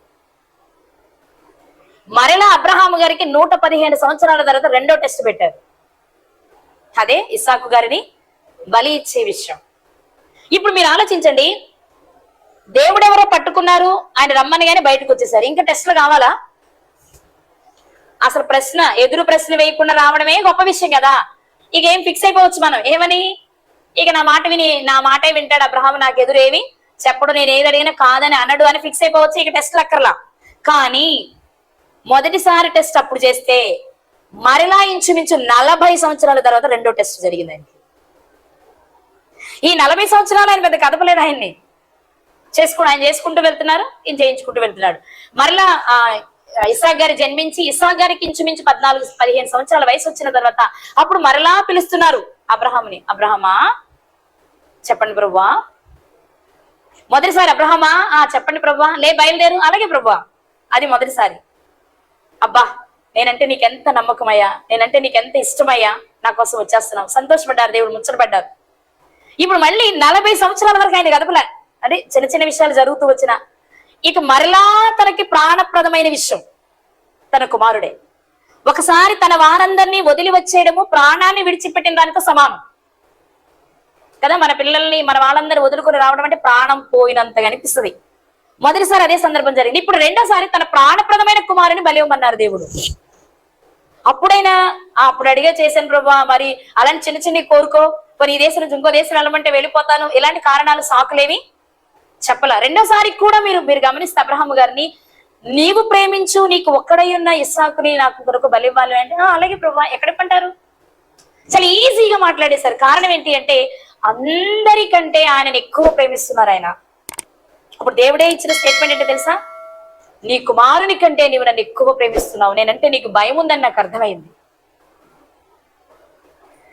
Speaker 1: మరలా అబ్రహాము గారికి 115 సంవత్సరాల తర్వాత రెండో టెస్ట్ పెట్టారు. అదే ఇస్సాకు గారిని బలి ఇచ్చే విషయం. ఇప్పుడు మీరు ఆలోచించండి, దేవుడెవరో పట్టుకున్నారు, ఆయన రమ్మని గానీ బయటకు వచ్చేసారు. ఇంకా టెస్టులు కావాలా? అసలు ఎదురు ప్రశ్న వేయకుండా రావడమే గొప్ప విషయం కదా. ఇక ఏం ఫిక్స్ అయిపోవచ్చు మనం, ఏమని? ఇక నా మాటే వింటాడు అబ్రహాము, నాకు ఎదురు ఏమి చెప్పడు, నేను ఏది అడిగినా కాదని అనడు అని ఫిక్స్ అయిపోవచ్చు. ఇక టెస్ట్లు అక్కర్లా. కానీ మొదటిసారి టెస్ట్ అప్పుడు చేస్తే మరలా ఇంచుమించు 40 సంవత్సరాల తర్వాత రెండో టెస్ట్ జరిగింది ఆయనకి. ఈ 40 సంవత్సరాలు ఆయన పెద్ద కదపలేదు ఆయన్ని. ఆయన చేసుకుంటూ వెళ్తున్నారు, ఈయన చేయించుకుంటూ వెళ్తున్నాడు. మరలా ఇస్సాకు గారు జన్మించి ఇస్సాకు గారికి ఇంచుమించు 14-15 సంవత్సరాల వయసు వచ్చిన తర్వాత అప్పుడు మరలా పిలుస్తున్నారు అబ్రహాముని. అబ్రహమా చెప్పండి ప్రభువా. మొదటిసారి అబ్రహమా చెప్పండి ప్రభువా, బయలుదేరు. అలాగే ప్రభువా. అది మొదటిసారి. అబ్బా నేనంటే నీకెంత నమ్మకమయ్యా, నేనంటే నీకెంత ఇష్టమయ్యా, నా కోసం వచ్చేస్తున్నావు. సంతోషపడ్డారు, దేవుడు ముచ్చటపడ్డారు. ఇప్పుడు మళ్ళీ 40 సంవత్సరాల వరకు ఆయన గడపలే. అంటే చిన్న చిన్న విషయాలు జరుగుతూ వచ్చిన ఇక మరలా తనకి ప్రాణప్రదమైన విషయం తన కుమారుడే. ఒకసారి తన వారందరినీ వదిలి వచ్చేయడము ప్రాణాన్ని విడిచిపెట్టిన దానితో సమానం కదా. మన పిల్లల్ని మన వాళ్ళందరూ వదులుకొని రావడం అంటే ప్రాణం పోయినంతగా అనిపిస్తుంది. మొదటిసారి అదే సందర్భం జరిగింది. ఇప్పుడు రెండోసారి తన ప్రాణప్రదమైన కుమారుని బలి ఇవ్వమన్నారు దేవుడు. అప్పుడైనా అప్పుడు అడిగే చేశాను ప్రభా, మరి అలాంటి చిన్న చిన్న కోరుకో, మరి ఈ దేశం నుంచి ఇంకో దేశం వెళ్ళమంటే వెళ్ళిపోతాను, ఇలాంటి కారణాలు సాకులేవి చెప్పలా. రెండోసారి కూడా మీరు గమనిస్తే అబ్రహాము గారిని, నీవు ప్రేమించు, నీకు ఒక్కడై ఉన్న ఇస్సాకుని నాకు కొరకు బలి ఇవ్వాలి అంటే అలాగే ప్రభా, ఎక్కడ పంటారు. చాలా ఈజీగా మాట్లాడేశారు. కారణం ఏంటి అంటే అందరికంటే ఆయనని ఎక్కువ ప్రేమిస్తున్నారు ఆయన. అప్పుడు దేవుడే ఇచ్చిన స్టేట్మెంట్ ఏంటో తెలుసా, నీ కుమారుని కంటే నీవు నన్ను ఎక్కువ ప్రేమిస్తున్నావు, నేనంటే నీకు భయం ఉందని నాకు అర్థమైంది,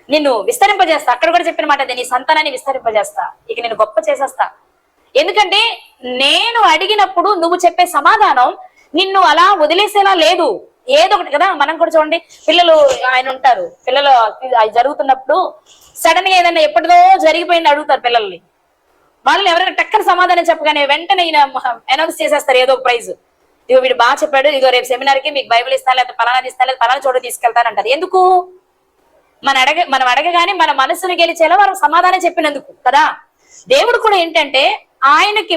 Speaker 1: నిన్ను విస్తరింపజేస్తా. అక్కడ కూడా చెప్పిన మాట అదే, నీ సంతానాన్ని విస్తరింపజేస్తా, ఇక నేను గొప్ప చేసేస్తా. ఎందుకంటే నేను అడిగినప్పుడు నువ్వు చెప్పే సమాధానం నిన్ను అలా వదిలేసేలా లేదు, ఏదో ఒకటి కదా. మనం కూడా చూడండి, పిల్లలు ఆయన ఉంటారు, పిల్లలు జరుగుతున్నప్పుడు సడన్ గా ఏదైనా ఎప్పటిదో జరిగిపోయింది అడుగుతారు పిల్లల్ని. వాళ్ళు ఎవరైనా టక్కన సమాధానం చెప్పగానే వెంటనే అనౌన్స్ చేసేస్తారు ఏదో ఒక ప్రైజ్. ఇగో వీడు బాగా చెప్పాడు, ఇగో రేపు సెమినార్ కి మీకు బైబిల్ ఇస్తా, లేకపోతే పలానా ఇస్తా, లేదా పలానా చోట తీసుకెళ్తానంటారు. ఎందుకు? మనం అడగగానే మన మనసును గెలిచేలా వారు సమాధానం చెప్పినందుకు కదా. దేవుడు కూడా ఏంటంటే ఆయనకి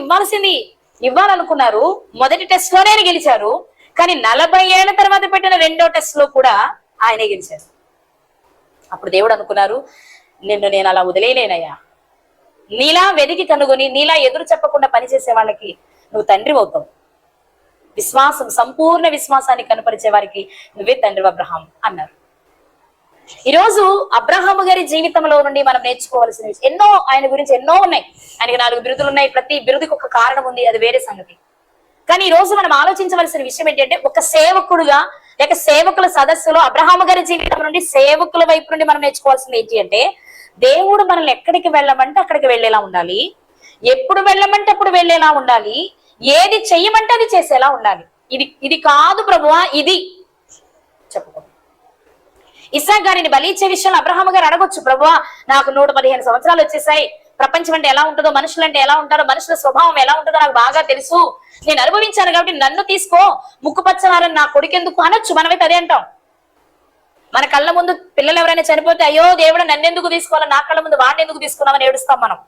Speaker 1: ఇవ్వాలనుకున్నారు. మొదటి టెస్ట్ లోనే గెలిచారు, కానీ 40 ఏళ్ల తర్వాత పెట్టిన రెండో టెస్ట్ లో కూడా ఆయనే గెలిచారు. అప్పుడు దేవుడు అనుకున్నారు, నేను అలా వదిలేనయ్యా, నీలా వెదికి కనుగొని నీలా ఎదురు చెప్పకుండా పనిచేసే వాళ్ళకి నువ్వు తండ్రి అవుతావు, విశ్వాసం సంపూర్ణ విశ్వాసాన్ని కనపరిచే వారికి నువ్వే తండ్రి అబ్రహాం అన్నారు. ఈరోజు అబ్రహాము గారి జీవితంలో నుండి మనం నేర్చుకోవాల్సిన ఎన్నో, ఆయన గురించి ఎన్నో ఉన్నాయి. ఆయనకి 4 బిరుదులు ఉన్నాయి, ప్రతి బిరుదుకి ఒక కారణం ఉంది, అది వేరే సంగతి. కానీ ఈ రోజు మనం ఆలోచించవలసిన విషయం ఏంటంటే ఒక సేవకుడుగా లేక సేవకుల సదస్సులో అబ్రహాము గారి జీవితం నుండి సేవకుల వైపు నుండి మనం నేర్చుకోవాల్సింది ఏంటి అంటే దేవుడు మనల్ని ఎక్కడికి వెళ్ళమంటే అక్కడికి వెళ్ళేలా ఉండాలి, ఎప్పుడు వెళ్ళమంటే అప్పుడు వెళ్ళేలా ఉండాలి, ఏది చెయ్యమంటే అది చేసేలా ఉండాలి. ఇది కాదు ప్రభువా, ఇది చెప్పుకో. ఇస్సాకు గారిని బలి ఇచ్చే విషయంలో అబ్రహాము గారు అడగొచ్చు, ప్రభువా నాకు 115 సంవత్సరాలు వచ్చేసాయి, ప్రపంచం అంటే ఎలా ఉంటుందో, మనుషులు అంటే ఎలా ఉంటారో, మనుషుల స్వభావం ఎలా ఉంటుందో నాకు బాగా తెలుసు, నేను అనుభవించాను కాబట్టి నన్ను తీసుకో, ముక్కుపచ్చనారని నా కొడుకెందుకు అనొచ్చు. మనమైతే అదే అంటాం. మన కళ్ళ ముందు పిల్లలు ఎవరైనా చనిపోతే అయ్యో దేవుడు నన్నెందుకు తీసుకోవాలి, నా కళ్ళ ముందు వాడిని ఎందుకు తీసుకున్నామని ఏడుస్తాం మనం.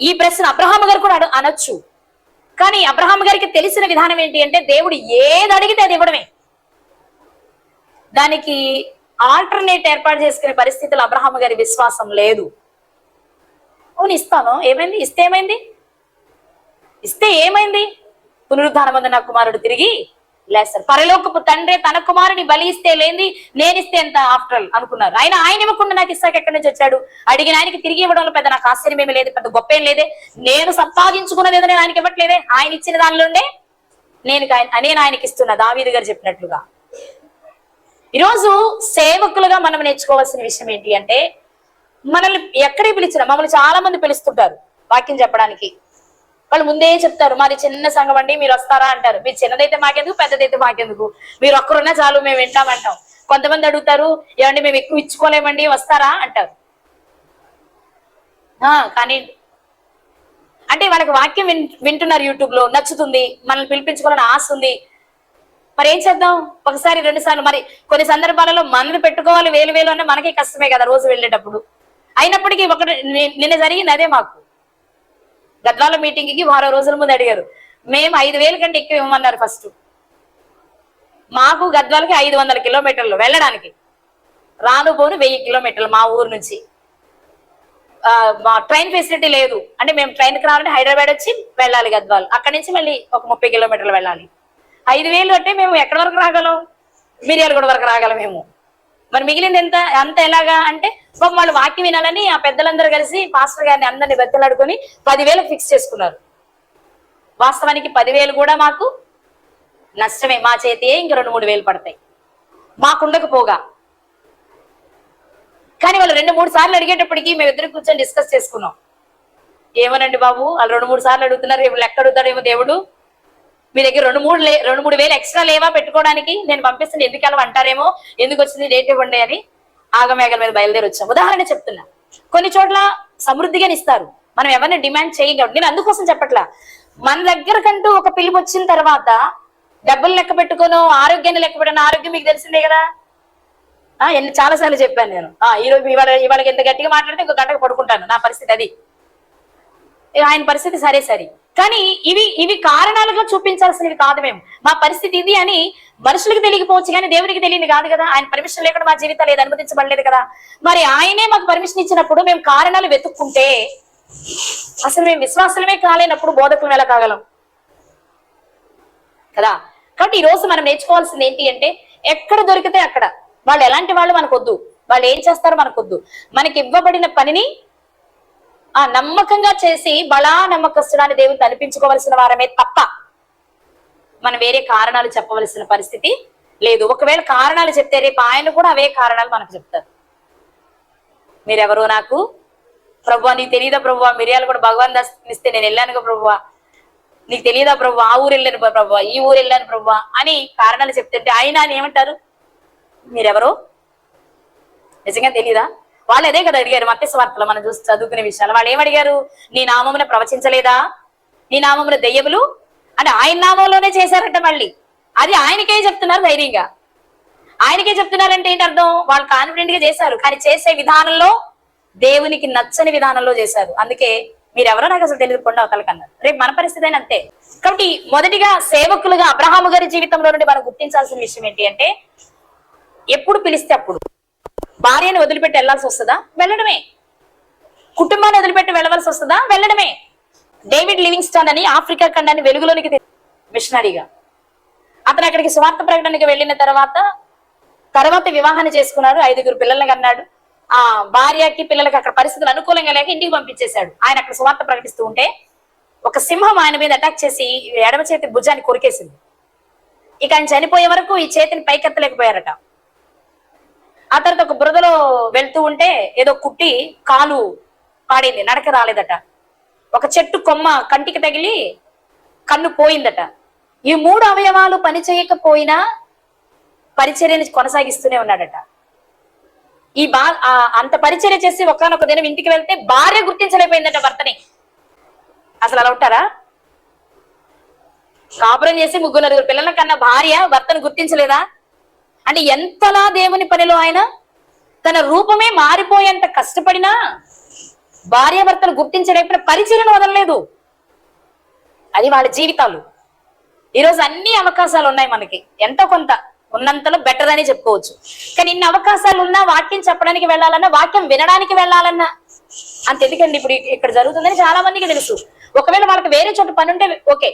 Speaker 1: ఈ ప్రశ్న అబ్రహాము గారు కూడా అనొచ్చు. కానీ అబ్రహాము గారికి తెలిసిన విధానం ఏంటి అంటే దేవుడు ఏది అడిగితే అది ఇవ్వడమే. దానికి ఆల్టర్నేట్ ఏర్పాటు చేసుకునే పరిస్థితులు అబ్రహాము గారి విశ్వాసం లేదు. అవును ఇస్తాను, ఏమైంది, ఇస్తే ఏమైంది, పునరుద్ధానమందు నా కుమారుడు తిరిగి లేస్తారు. పరలోకపు తండ్రి తన కుమారుని బలి ఇస్తే లేని నేనిస్తే ఎంత ఆఫ్టర్ ఆల్ అనుకున్నారు. ఆయన ఇవ్వకుండా నాకు ఇస్తాక ఎక్కడి నుంచి వచ్చాడు, అడిగిన ఆయనకి తిరిగి ఇవ్వడంలో పెద్ద నాకు ఆశ్చర్యమేమి లేదు, పెద్ద గొప్ప ఏం లేదే, నేను సంపాదించుకున్నది ఏదో నేను ఆయనకి ఇవ్వట్లేదే, ఆయన ఇచ్చిన దానిలోనే నేను ఆయనకి ఇస్తున్నా, దావీదు గారు చెప్పినట్లుగా. ఈరోజు సేవకులుగా మనం నేర్చుకోవాల్సిన విషయం ఏంటి అంటే మనల్ని ఎక్కడికి పిలిచినా, మమ్మల్ని చాలా మంది పిలుస్తుంటారు వాక్యం చెప్పడానికి. వాళ్ళు ముందే చెప్తారు, మాది చిన్న సంఘం అండి, మీరు వస్తారా అంటారు. మీరు చిన్నదైతే మాకెందుకు, పెద్దదైతే మాకెందుకు, మీరు ఒక్కరున్నా చాలు మేము వింటామంటాం. కొంతమంది అడుగుతారు, ఏమండి మేము ఎక్కువ ఇచ్చుకోలేమండి, వస్తారా అంటారు. కానీ అంటే వాళ్ళకి వాక్యం వింటున్నారు, యూట్యూబ్ లో నచ్చుతుంది, మనల్ని పిలిపించుకోవాలని ఆశ ఉంది. మరి ఏం చేద్దాం, ఒకసారి 2 సార్లు, మరి కొన్ని సందర్భాలలో మనల్ని పెట్టుకోవాలి 1000 అంటే మనకి కష్టమే కదా రోజు వెళ్ళేటప్పుడు. అయినప్పటికీ నిన్న జరిగింది అదే. మాకు గద్వాల మీటింగ్ కి 10 రోజుల ముందు అడిగారు, మేము 5000 కంటే ఎక్కువ ఇవ్వమన్నారు. ఫస్ట్ మాకు గద్వాలకి 500 కిలోమీటర్లు వెళ్ళడానికి, రాను పోను 1000 కిలోమీటర్లు మా ఊరు నుంచి. ట్రైన్ ఫెసిలిటీ లేదు, అంటే మేము ట్రైన్కి రావాలంటే హైదరాబాద్ వచ్చి వెళ్ళాలి గద్వాల్, అక్కడి నుంచి మళ్ళీ ఒక 30 కిలోమీటర్లు వెళ్ళాలి. 5000 అంటే మేము ఎక్కడి వరకు రాగలం, మిర్యాలగూడ వరకు రాగలం మేము. మరి మిగిలింది ఎంత అంత ఎలాగా అంటే పాపం వాళ్ళు వాక్యం వినాలని ఆ పెద్దలందరూ కలిసి పాస్టర్ గారిని అందరిని బెత్తలాడుకొని 10,000 ఫిక్స్ చేసుకున్నారు. వాస్తవానికి 10,000 కూడా మాకు నష్టమే, మా చేతియే ఇంక 2-3 వేలు పడతాయి మాకుండకపోగా. కానీ వాళ్ళు 2-3 సార్లు అడిగేటప్పటికి మేమిద్దరు కూర్చొని డిస్కస్ చేసుకున్నాం. ఏమోనండి బాబు, వాళ్ళు 2-3 సార్లు అడుగుతున్నారు, రేపు లెక్క అడుగుతాడేమో దేవుడు, మీ దగ్గర 2-3 వేలు ఎక్స్ట్రా లేవా పెట్టుకోవడానికి, నేను పంపిస్తుంది ఎందుకు అలా అంటారేమో, ఎందుకు వచ్చింది డేట్ ఇవ్వండి అని ఆగమేఘల మీద బయలుదేరి వచ్చాం. ఉదాహరణ చెప్తున్నా. కొన్ని చోట్ల సమృద్ధిగా ఇస్తారు, మనం ఎవరిని డిమాండ్ చేయం కాబట్టి. నేను అందుకోసం చెప్పట్లా, మన దగ్గరకంటూ ఒక పిలుపు వచ్చిన తర్వాత డబ్బులు లెక్క పెట్టుకోను, ఆరోగ్యాన్ని లెక్క పెట్టను. ఆరోగ్యం మీకు తెలిసిందే కదా, చాలా సార్లు చెప్పాను నేను. ఈ రోజు ఇవాళకి ఎంత గట్టిగా మాట్లాడితే ఇంకో గంటకు పడుకుంటాను, నా పరిస్థితి అది. ఆయన పరిస్థితి సరే. కానీ ఇవి కారణాలుగా చూపించాల్సినవి కాదు. మేము మా పరిస్థితి ఇది అని మనుషులకు తెలియకపోవచ్చు, కానీ దేవునికి తెలియదు కాదు కదా. ఆయన పర్మిషన్ లేకుండా మా జీవితాలు ఏది అనుమతించబడలేదు కదా. మరి ఆయనే మాకు పర్మిషన్ ఇచ్చినప్పుడు మేము కారణాలు వెతుక్కుంటే అసలు మేము విశ్వాసమే కాలేనప్పుడు బోధకులు ఎలా కాగలం కదా. కాబట్టి ఈ రోజు మనం నేర్చుకోవాల్సింది ఏంటి అంటే, ఎక్కడ దొరికితే అక్కడ, వాళ్ళు ఎలాంటి వాళ్ళు మనకొద్దు, వాళ్ళు ఏం చేస్తారో మనకొద్దు. మనకి ఇవ్వబడిన పనిని నమ్మకంగా చేసి బలా నమ్మకస్తుడాన్ని దేవునికి అనిపించుకోవలసిన వారమే తప్ప మనం వేరే కారణాలు చెప్పవలసిన పరిస్థితి లేదు. ఒకవేళ కారణాలు చెప్తే రేపు ఆయన కూడా అవే కారణాలు మనకు చెప్తారు. మీరెవరో నాకు ప్రభువా, నీకు తెలియదా ప్రభువా, మిరియాలు కూడా భగవాన్ ఇస్తే నేను వెళ్ళానుగా ప్రభువా, నీకు తెలియదా ప్రభువా, ఆ ఊరు వెళ్ళాను ప్రభువా, ఈ ఊరు వెళ్ళాను ప్రభువా అని కారణాలు చెప్తుంటే ఆయన అని ఏమంటారు, మీరెవరో నిజంగా తెలీదా? వాళ్ళు అదే కదా అడిగారు మత్తయి సువార్తలో మనం చూసి చదువుకునే విషయాలు. వాళ్ళు ఏమడిగారు, నీ నామమున ప్రవచించలేదా, నీ నామమున దెయ్యములు అంటే ఆయన నామంలోనే చేశారట. మళ్ళీ అది ఆయనకే చెప్తున్నారు ధైర్యంగా. ఆయనకే చెప్తున్నారంటే ఏంటి అర్థం, వాళ్ళు కాన్ఫిడెంట్ గా చేశారు, కానీ చేసే విధానంలో దేవునికి నచ్చని విధానంలో చేశారు. అందుకే మీరెవరో నాకు అసలు తెలియదు కొండ అవతలకన్నారు. రేపు మన పరిస్థితి అయినా అంతే. కాబట్టి మొదటిగా సేవకులుగా అబ్రహాము గారి జీవితంలో నుండి మనం గుర్తించాల్సిన విషయం ఏంటి అంటే, ఎప్పుడు పిలిస్తే అప్పుడు. భార్యను వదిలిపెట్టి వెళ్లాల్సి వస్తుందా, వెళ్ళడమే. కుటుంబాన్ని వదిలిపెట్టి వెళ్ళవలసి వస్తుందా, వెళ్ళడమే. డేవిడ్ లివింగ్స్టన్ అని ఆఫ్రికా ఖండాన్ని వెలుగులోనికి మిషనరీగా అతను అక్కడికి స్వార్థ ప్రకటనకి వెళ్ళిన తర్వాత వివాహాన్ని చేసుకున్నారు, 5 పిల్లల్ని కన్నాడు. ఆ భార్యకి పిల్లలకి అక్కడ పరిస్థితులు అనుకూలంగా లేక ఇంటికి పంపించేశాడు. ఆయన అక్కడ స్వార్థ ప్రకటిస్తూ ఉంటే ఒక సింహం ఆయన మీద అటాక్ చేసి ఎడమ చేతి భుజాన్ని కొరికేసింది. ఇక ఆయన చనిపోయే వరకు ఈ చేతిని పైకెత్తలేకపోయారట. ఆ తర్వాత ఒక బురదలో వెళ్తూ ఉంటే ఏదో కుట్టి కాలు పాడింది, నడక రాలేదట. ఒక చెట్టు కొమ్మ కంటికి తగిలి కన్ను పోయిందట. ఈ 3 అవయవాలు పని చేయకపోయినా పరిచర్యని కొనసాగిస్తూనే ఉన్నాడట. అంత పరిచర్య చేసి ఒకనొక దినం ఇంటికి వెళ్తే భార్య గుర్తించలేకపోయిందట భర్తని. అసలు అలా ఉంటారా? కాపురం చేసి 3-4 పిల్లల కన్నా భార్య భర్తను గుర్తించలేదా అంటే ఎంతలా దేవుని పనిలో ఆయన తన రూపమే మారిపోయేంత కష్టపడినా భార్యాభర్తను గుర్తించలేకపోయిన పరిచర్యను వదలలేదు. అది వాళ్ళ జీవితాలు. ఈరోజు అన్ని అవకాశాలు ఉన్నాయి మనకి, ఎంతో కొంత ఉన్నంతలో బెటర్ అని చెప్పుకోవచ్చు. కానీ ఇన్ని అవకాశాలు ఉన్నా వాక్యం చెప్పడానికి వెళ్ళాలన్నా, వాక్యం వినడానికి వెళ్ళాలన్నా అంతెందుకండి. ఇప్పుడు ఇక్కడ జరుగుతుందని చాలా మందికి తెలుసు. ఒకవేళ వాళ్ళకి వేరే చోట పని ఉంటే ఓకే,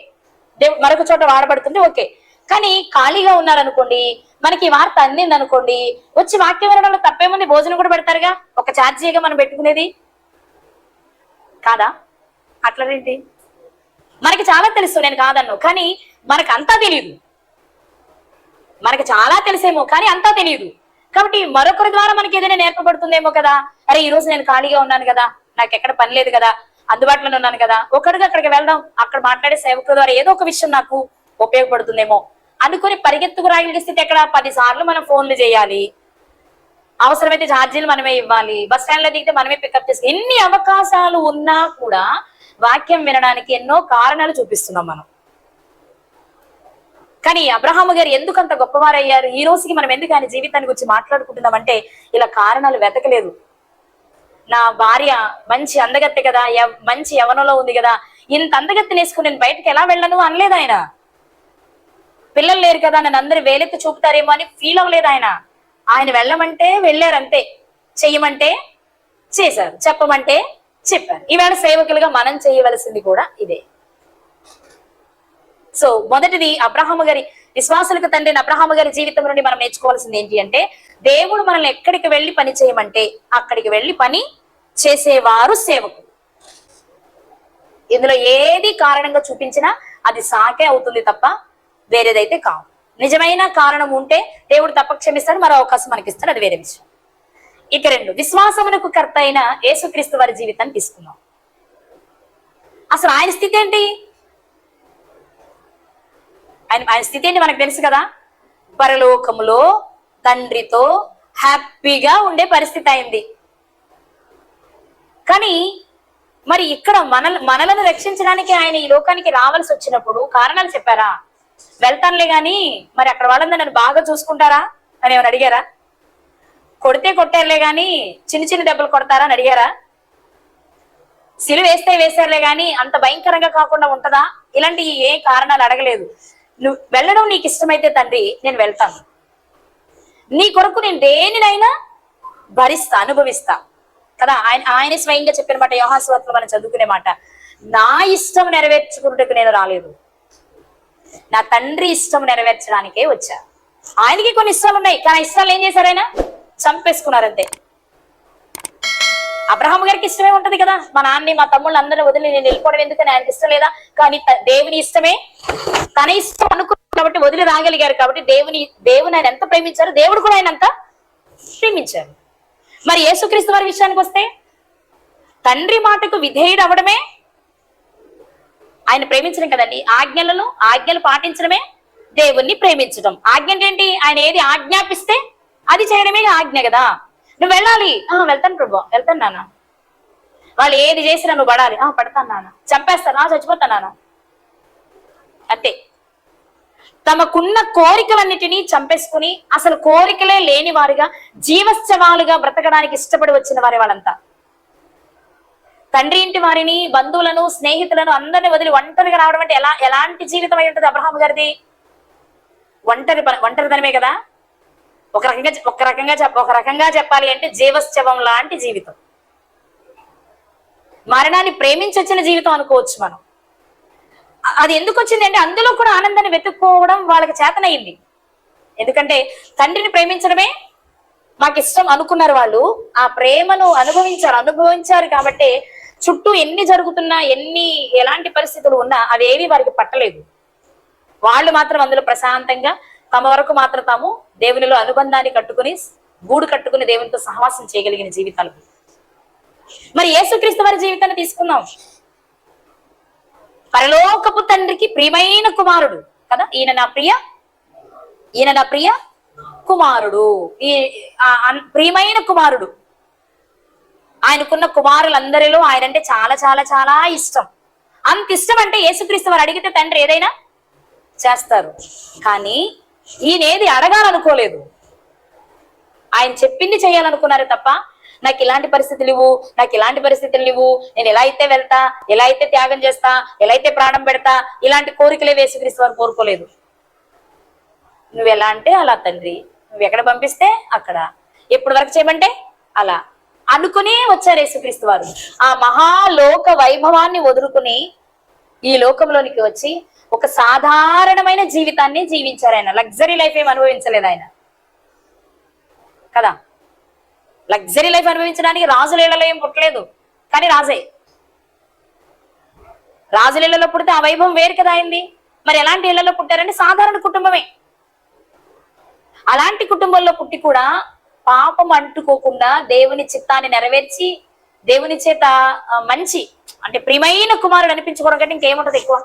Speaker 1: మరొక చోట వాడబడుతుంటే ఓకే. కానీ ఖాళీగా ఉన్నారనుకోండి, మనకి ఈ వార్త అందింది అనుకోండి, వచ్చి వాక్యం వినడంలో తప్పేముంది, భోజనం కూడా పెడతారుగా, ఒక ఛార్జీగా మనం పెట్టుకునేది కాదా? అట్లనేంటి, మనకి చాలా తెలుసు, నేను కాదన్ను, కానీ మనకు అంతా తెలియదు. మనకి చాలా తెలిసేమో కానీ అంతా తెలియదు. కాబట్టి మరొకరి ద్వారా మనకి ఏదైనా నేర్పబడుతుందేమో కదా. అరే ఈ రోజు నేను ఖాళీగా ఉన్నాను కదా, నాకు ఎక్కడ పని లేదు కదా, అందుబాటులో ఉన్నాను కదా, ఒకటిగా అక్కడికి వెళ్దాం, అక్కడ మాట్లాడే సేవకుల ద్వారా ఏదో ఒక విషయం నాకు ఉపయోగపడుతుందేమో అనుకుని పరిగెత్తుకు రాగిన స్థితి ఎక్కడ. 10 సార్లు మనం ఫోన్లు చేయాలి, అవసరమైతే ఛార్జీలు మనమే ఇవ్వాలి, బస్ స్టాండ్ లో దిగితే మనమే పికప్ చేసుకోవాలి. ఎన్ని అవకాశాలు ఉన్నా కూడా వాక్యం వినడానికి ఎన్నో కారణాలు చూపిస్తున్నాం మనం. కానీ అబ్రహాము గారు ఎందుకు అంత గొప్పవారయ్యారు, ఈ రోజుకి మనం ఎందుకు ఆయన జీవితాన్ని గురించి మాట్లాడుకుంటున్నామంటే ఇలా కారణాలు వెతకలేదు. నా భార్య మంచి అందగత్తె కదా, మంచి యవనంలో ఉంది కదా, ఇంత అందగత్తె నేసుకుని నేను బయటకు ఎలా వెళ్ళను అనలేదు ఆయన. పిల్లలు లేరు కదా, నన్ను అందరు వేలెత్తి చూపుతారేమో అని ఫీల్ అవ్వలేదు ఆయన. ఆయన వెళ్ళమంటే వెళ్ళారు అంతే, చెయ్యమంటే చేశారు, చెప్పమంటే చెప్పారు. ఈవేళ సేవకులుగా మనం చేయవలసింది కూడా ఇదే. సో మొదటిది అబ్రహాము గారి విశ్వాసులకు తండ్రి అబ్రహాము గారి జీవితం నుండి మనం నేర్చుకోవాల్సింది ఏంటి అంటే, దేవుడు మనల్ని ఎక్కడికి వెళ్ళి పని చేయమంటే అక్కడికి వెళ్ళి పని చేసేవారు సేవకుడు. ఇందులో ఏది కారణంగా చూపించినా అది సాకే అవుతుంది తప్ప వేరేదైతే కాదు. నిజమైన కారణం ఉంటే దేవుడు తప్ప క్షమిస్తాడు, మరో అవకాశం మనకి ఇస్తాడు, అది వేరే విషయం. ఇక 2, విశ్వాసమునకు కర్త అయిన యేసుక్రీస్తు వారి జీవితాన్ని తీసుకున్నాం. అసలు ఆయన స్థితి ఏంటి? ఆయన స్థితి ఏంటి మనకు తెలుసు కదా. పరలోకములో తండ్రితో హ్యాపీగా ఉండే పరిస్థితి అయింది. కానీ మరి ఇక్కడ మనలను రక్షించడానికి ఆయన ఈ లోకానికి రావాల్సి వచ్చినప్పుడు కారణాలు చెప్పారా? వెళ్తానులే గాని మరి అక్కడ వాళ్ళందరూ నన్ను బాగా చూసుకుంటారా అని ఏమైనా అడిగారా? కొడితే కొట్టారులే గాని చిన్న చిన్న దెబ్బలు కొడతారా అని అడిగారా? సిలువ వేస్తే వేశారులే గాని అంత భయంకరంగా కాకుండా ఉంటదా? ఇలాంటి ఏ కారణాలు అడగలేదు. నువ్వు వెళ్ళడం నీకు ఇష్టమైతే తండ్రి నేను వెళ్తాను, నీ కొరకు నేను దేనినైనా భరిస్తా, అనుభవిస్తా కదా. ఆయన స్వయంగా చెప్పిన మాట యోహాను సువార్తలో మనం చదువుకునే మాట, నా ఇష్టం నెరవేర్చుకున్నట్టుకు నేను రాలేదు, నా తండ్రి ఇష్టం నెరవేర్చడానికే వచ్చా. ఆయనకి కొన్ని ఇష్టాలు ఉన్నాయి, కానీ ఇష్టాలు ఏం చేశారు? ఆయన చంపేసుకున్నారంతే. అబ్రహాం గారికి ఇష్టమే ఉంటది కదా, మా నాన్నని మా తమ్ముళ్ళు అందరూ వదిలి నేను వెళ్ళిపోవడం ఎందుకని ఆయనకి ఇష్టం లేదా? కానీ దేవుని ఇష్టమే, తన ఇష్టం అనుకున్నారు కాబట్టి వదిలి రాగలిగారు. కాబట్టి దేవుని ఆయన ఎంత ప్రేమించారు, దేవుడు కూడా ఆయన అంత ప్రేమించారు. మరి యేసుక్రీస్తు వారి విషయానికి వస్తే తండ్రి మాటకు విధేయుడు అవడమే ఆయన ప్రేమించడం కదండి. ఆజ్ఞలు పాటించడమే దేవుణ్ణి ప్రేమించడం. ఆజ్ఞ ఏంటి? ఆయన ఏది ఆజ్ఞాపిస్తే అది చేయడమే ఆజ్ఞ కదా. నువ్వు వెళ్ళాలి, వెళ్తాను ప్రభు, వెళ్తాను నాన్న. వాళ్ళు ఏది చేసినా నువ్వు పడాలి, పడతాను నాన్న. చంపేస్తానా? చచ్చిపోతాను నాన్న. అంతే. తమకున్న కోరికలన్నిటినీ చంపేసుకుని అసలు కోరికలే లేని వారిగా జీవశ్చవాలుగా బ్రతకడానికి ఇష్టపడి వచ్చిన వారి వాళ్ళంతా. తండ్రి ఇంటి వారిని, బంధువులను, స్నేహితులను అందరిని వదిలి ఒంటరిగా రావడం అంటే ఎలాంటి జీవితం అయి ఉంటుంది అబ్రహాము గారిది? ఒంటరితనమే కదా. ఒక రకంగా చెప్పాలి అంటే జీవశ్చవం లాంటి జీవితం, మరణాన్ని ప్రేమించి వచ్చిన జీవితం అనుకోవచ్చు మనం. అది ఎందుకు వచ్చింది అంటే అందులో కూడా ఆనందాన్ని వెతుక్కోవడం వాళ్ళకి చేతనయింది. ఎందుకంటే తండ్రిని ప్రేమించడమే మాకు ఇష్టం అనుకున్నారు వాళ్ళు. ఆ ప్రేమను అనుభవించారు కాబట్టి చుట్టూ ఎన్ని జరుగుతున్నా, ఎలాంటి పరిస్థితులు ఉన్నా అవేవి వారికి పట్టలేదు. వాళ్ళు మాత్రం అందులో ప్రశాంతంగా తమ వరకు మాత్రం తాము దేవునిలో అనుబంధాన్ని గూడు కట్టుకుని దేవునితో సహవాసం చేయగలిగిన జీవితాలు. మరి యేసుక్రీస్తు వారి జీవితాన్ని తీసుకుందాం. పరలోకపు తండ్రికి ప్రియమైన కుమారుడు కదా. ఈయన నా ప్రియ కుమారుడు, ఈ ప్రియమైన కుమారుడు. ఆయనకున్న కుమారులందరిలో ఆయనంటే చాలా చాలా చాలా ఇష్టం. అంత ఇష్టం అంటే యేసుక్రీస్తు వారు అడిగితే తండ్రి ఏదైనా చేస్తారు. కానీ ఈయన ఏది అడగాలనుకోలేదు, ఆయన చెప్పింది చేయాలనుకున్నారే తప్ప నాకు ఇలాంటి పరిస్థితులు ఇవ్వు, నాకు ఇలాంటి పరిస్థితులు ఇవ్వు, నేను ఎలా అయితే వెళ్తా, ఎలా అయితే త్యాగం చేస్తా, ఎలా అయితే ప్రాణం పెడతా, ఇలాంటి కోరికలే యేసుక్రీస్తు వారు కోరుకోలేదు. నువ్వు ఎలా అంటే అలా తండ్రి, నువ్వు ఎక్కడ పంపిస్తే అక్కడ, ఎప్పుడు వరకు చేయమంటే అలా అనుకునే వచ్చారు యేసుక్రీస్తు వారు. ఆ మహాలోక వైభవాన్ని వదులుకుని ఈ లోకంలోనికి వచ్చి ఒక సాధారణమైన జీవితాన్ని జీవించారు. ఆయన లగ్జరీ లైఫ్ ఏం అనుభవించలేదు ఆయన కదా. లగ్జరీ లైఫ్ అనుభవించడానికి రాజులీలలో ఏం పుట్టలేదు, కానీ రాజులీలలో పుడితే ఆ వైభవం వేరు కదా అయింది. మరి ఎలాంటి ఇళ్లలో పుట్టారంటే సాధారణ కుటుంబమే. అలాంటి కుటుంబంలో పుట్టి కూడా పాపం అంటుకోకుండా దేవుని చిత్తాన్ని నెరవేర్చి దేవుని చేత మంచి అంటే ప్రియమైన కుమారుడు అనిపించుకోవడం కంటే ఇంకేముంటది ఎక్కువ.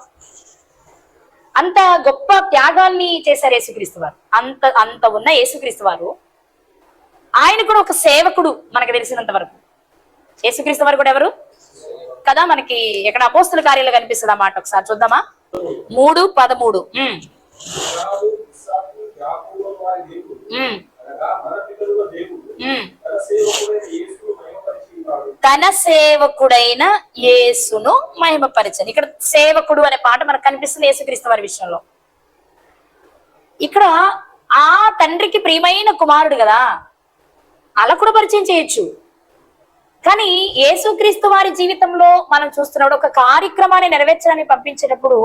Speaker 1: అంత గొప్ప త్యాగాల్ని చేశారు యేసుక్రీస్తు వారు. అంత ఉన్న యేసుక్రీస్తు వారు ఆయన కూడా ఒక సేవకుడు మనకు తెలిసినంత వరకు. యేసుక్రీస్తు వారు కూడా ఎవరు కదా, మనకి ఎక్కడ అపోస్తుల కార్యాలు కనిపిస్తుంది అన్నమాట. ఒకసారి చూద్దామా, 3:13. తన సేవకుడైన యేసును మహిమపరచని. ఇక్కడ సేవకుడు అనే పాట మనకు కనిపిస్తుంది యేసుక్రీస్తు వారి విషయంలో. ఇక్కడ ఆ తండ్రికి ప్రియమైన కుమారుడు కదా, అలా కూడా పరిచయం చేయొచ్చు. కానీ యేసుక్రీస్తు వారి జీవితంలో మనం చూస్తున్నప్పుడు ఒక కార్యక్రమాన్ని నెరవేర్చడానికి పంపించేటప్పుడు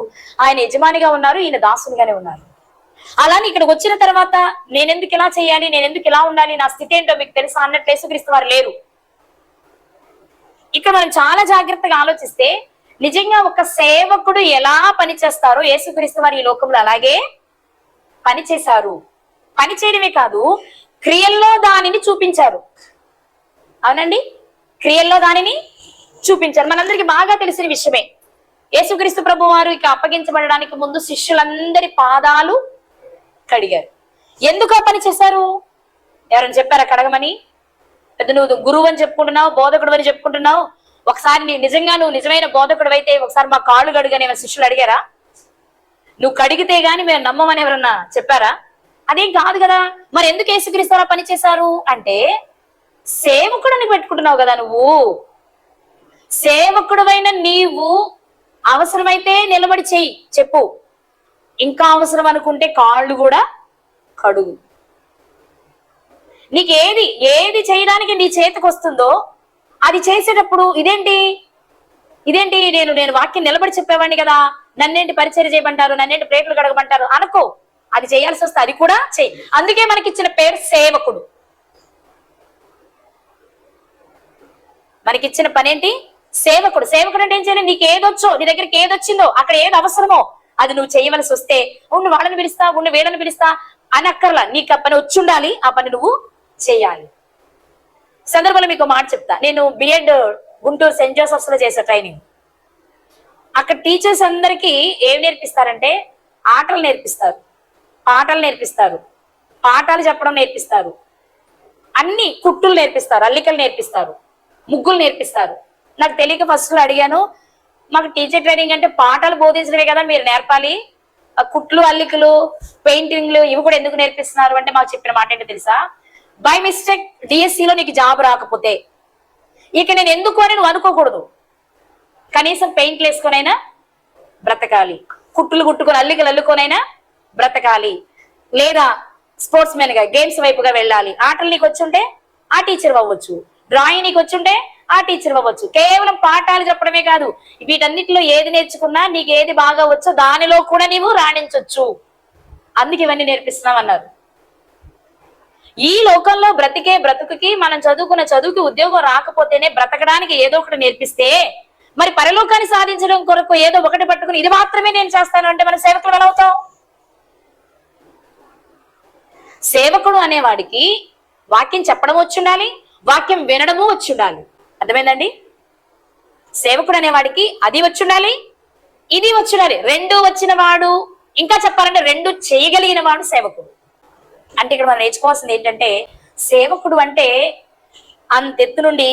Speaker 1: ఆయన యజమానిగా ఉన్నారు, ఈయన దాసునిగానే ఉన్నారు. అలానే ఇక్కడికి వచ్చిన తర్వాత నేనెందుకు ఇలా చేయాలి, నేనెందుకు ఇలా ఉండాలి, నా స్థితి ఏంటో మీకు తెలుసా అన్నట్టు యేసుక్రీస్తు వారు లేరు. ఇక్కడ మనం చాలా జాగ్రత్తగా ఆలోచిస్తే నిజంగా ఒక సేవకుడు ఎలా పనిచేస్తారో యేసుక్రీస్తు వారు ఈ లోకంలో అలాగే పనిచేశారు. పని చేయడమే కాదు, క్రియల్లో దానిని చూపించారు. అవునండి, క్రియల్లో దానిని చూపించారు. మనందరికి బాగా తెలిసిన విషయమే. యేసుక్రీస్తు ప్రభు వారు ఇక అప్పగించబడడానికి ముందు శిష్యులందరి పాదాలు కడిగారు. ఎందుకు ఆ పని చేశారు? ఎవరైనా చెప్పారా కడగమని? పెద్ద నువ్వు గురువు అని చెప్పుకుంటున్నావు, బోధకుడు అని చెప్పుకుంటున్నావు, ఒకసారి నిజంగా నువ్వు నిజమైన బోధకుడు అయితే ఒకసారి మా కాళ్ళు కడుగని శిష్యులు అడిగారా? నువ్వు కడిగితే గాని మేము నమ్మమని ఎవరన్నా చెప్పారా? అదేం కాదు కదా. మరి ఎందుకు యేసుక్రీస్తు ఆ పని చేశారు అంటే, సేవకుడిని పెట్టుకుంటున్నావు కదా నువ్వు. సేవకుడువైన నీవు అవసరమైతే నిలబడి చెయ్యి, చెప్పు. ఇంకా అవసరం అనుకుంటే కాళ్ళు కూడా కడుగు. నీకు ఏది చేయడానికి నీ చేతికి వస్తుందో అది చేసేటప్పుడు ఇదేంటి నేను వాక్యం నిలబడి చెప్పేవాడిని కదా, నన్నేంటి పరిచర్య చేయమంటారు, నన్నేంటి ప్రేకులు కడగమంటారు అనుకో. అది చేయాల్సి వస్తే అది కూడా చెయ్యి. అందుకే మనకి ఇచ్చిన పేరు సేవకుడు. మనకిచ్చిన పనేంటి? సేవకుడు. సేవకుడు అంటే ఏం చేయాలి? నీకు ఏదొచ్చో, నీ దగ్గరికి ఏదొచ్చిందో, అక్కడ ఏది అవసరమో అది నువ్వు చేయవలసి వస్తే ఉండి వాళ్ళని పిలుస్తా, ఉండి వీళ్ళని పిలుస్తా అని అక్కర్లా. నీకు ఆ పని వచ్చి ఉండాలి, ఆ పని నువ్వు చేయాలి. సందర్భంలో మీకు మాట చెప్తా. నేను బిఎడ్ గుంటూరు సెయింట్ జోసెఫ్స్ లో చేసే ట్రైనింగ్. అక్కడ టీచర్స్ అందరికీ ఏం నేర్పిస్తారంటే ఆటలు నేర్పిస్తారు, పాటలు నేర్పిస్తారు, పాఠాలు చెప్పడం నేర్పిస్తారు, అన్ని కుట్టులు నేర్పిస్తారు, అల్లికలు నేర్పిస్తారు, ముగ్గులు నేర్పిస్తారు. నాకు తెలియక ఫస్ట్ లో అడిగాను, మాకు టీచర్ ట్రైనింగ్ అంటే పాఠాలు బోధించడమే కదా మీరు నేర్పాలి, కుట్లు అల్లికలు పెయింటింగ్లు ఇవి కూడా ఎందుకు నేర్పిస్తున్నారు అంటే మాకు చెప్పిన మాట ఏంటో తెలుసా? బై మిస్టేక్ డిఎస్సిలో నీకు జాబ్ రాకపోతే ఇక నేను ఎందుకు అని నువ్వు అనుకోకూడదు. కనీసం పెయింట్లు వేసుకొనైనా బ్రతకాలి, కుట్టులు కుట్టుకొని అల్లికలు అల్లుకొనైనా బ్రతకాలి, లేదా స్పోర్ట్స్ మెన్ గా గేమ్స్ వైపుగా వెళ్ళాలి. ఆటలు నీకు వచ్చుంటే ఆ టీచర్ అవ్వచ్చు, డ్రాయింగ్ నీకు వచ్చుంటే ఆ టీచర్ అవ్వచ్చు. కేవలం పాఠాలు చెప్పడమే కాదు, వీటన్నిటిలో ఏది నేర్చుకున్నా నీకు ఏది బాగా వచ్చో దానిలో కూడా నీవు రాణించవచ్చు. అందుకు ఇవన్నీ నేర్పిస్తున్నాం అన్నారు. ఈ లోకంలో బ్రతుకుకి మనం చదువుకున్న చదువుకి ఉద్యోగం రాకపోతేనే బ్రతకడానికి ఏదో ఒకటి నేర్పిస్తే, మరి పరలోకాన్ని సాధించడం కొరకు ఏదో ఒకటి పట్టుకుని ఇది మాత్రమే నేను చేస్తాను అంటే మన సేవకుడు ఎలా అవుతాం? సేవకుడు అనేవాడికి వాక్యం చెప్పడం వచ్చి ఉండాలి, వాక్యం వినడము వచ్చి ఉండాలి. అర్థమైందండి? సేవకుడు అనేవాడికి అది వచ్చి ఉండాలి, ఇది వచ్చి ఉండాలి. రెండు వచ్చిన వాడు, ఇంకా చెప్పాలంటే రెండు చేయగలిగిన వాడు సేవకుడు. అంటే ఇక్కడ మనం నేర్చుకోవాల్సింది ఏంటంటే, సేవకుడు అంటే అంతెత్తు నుండి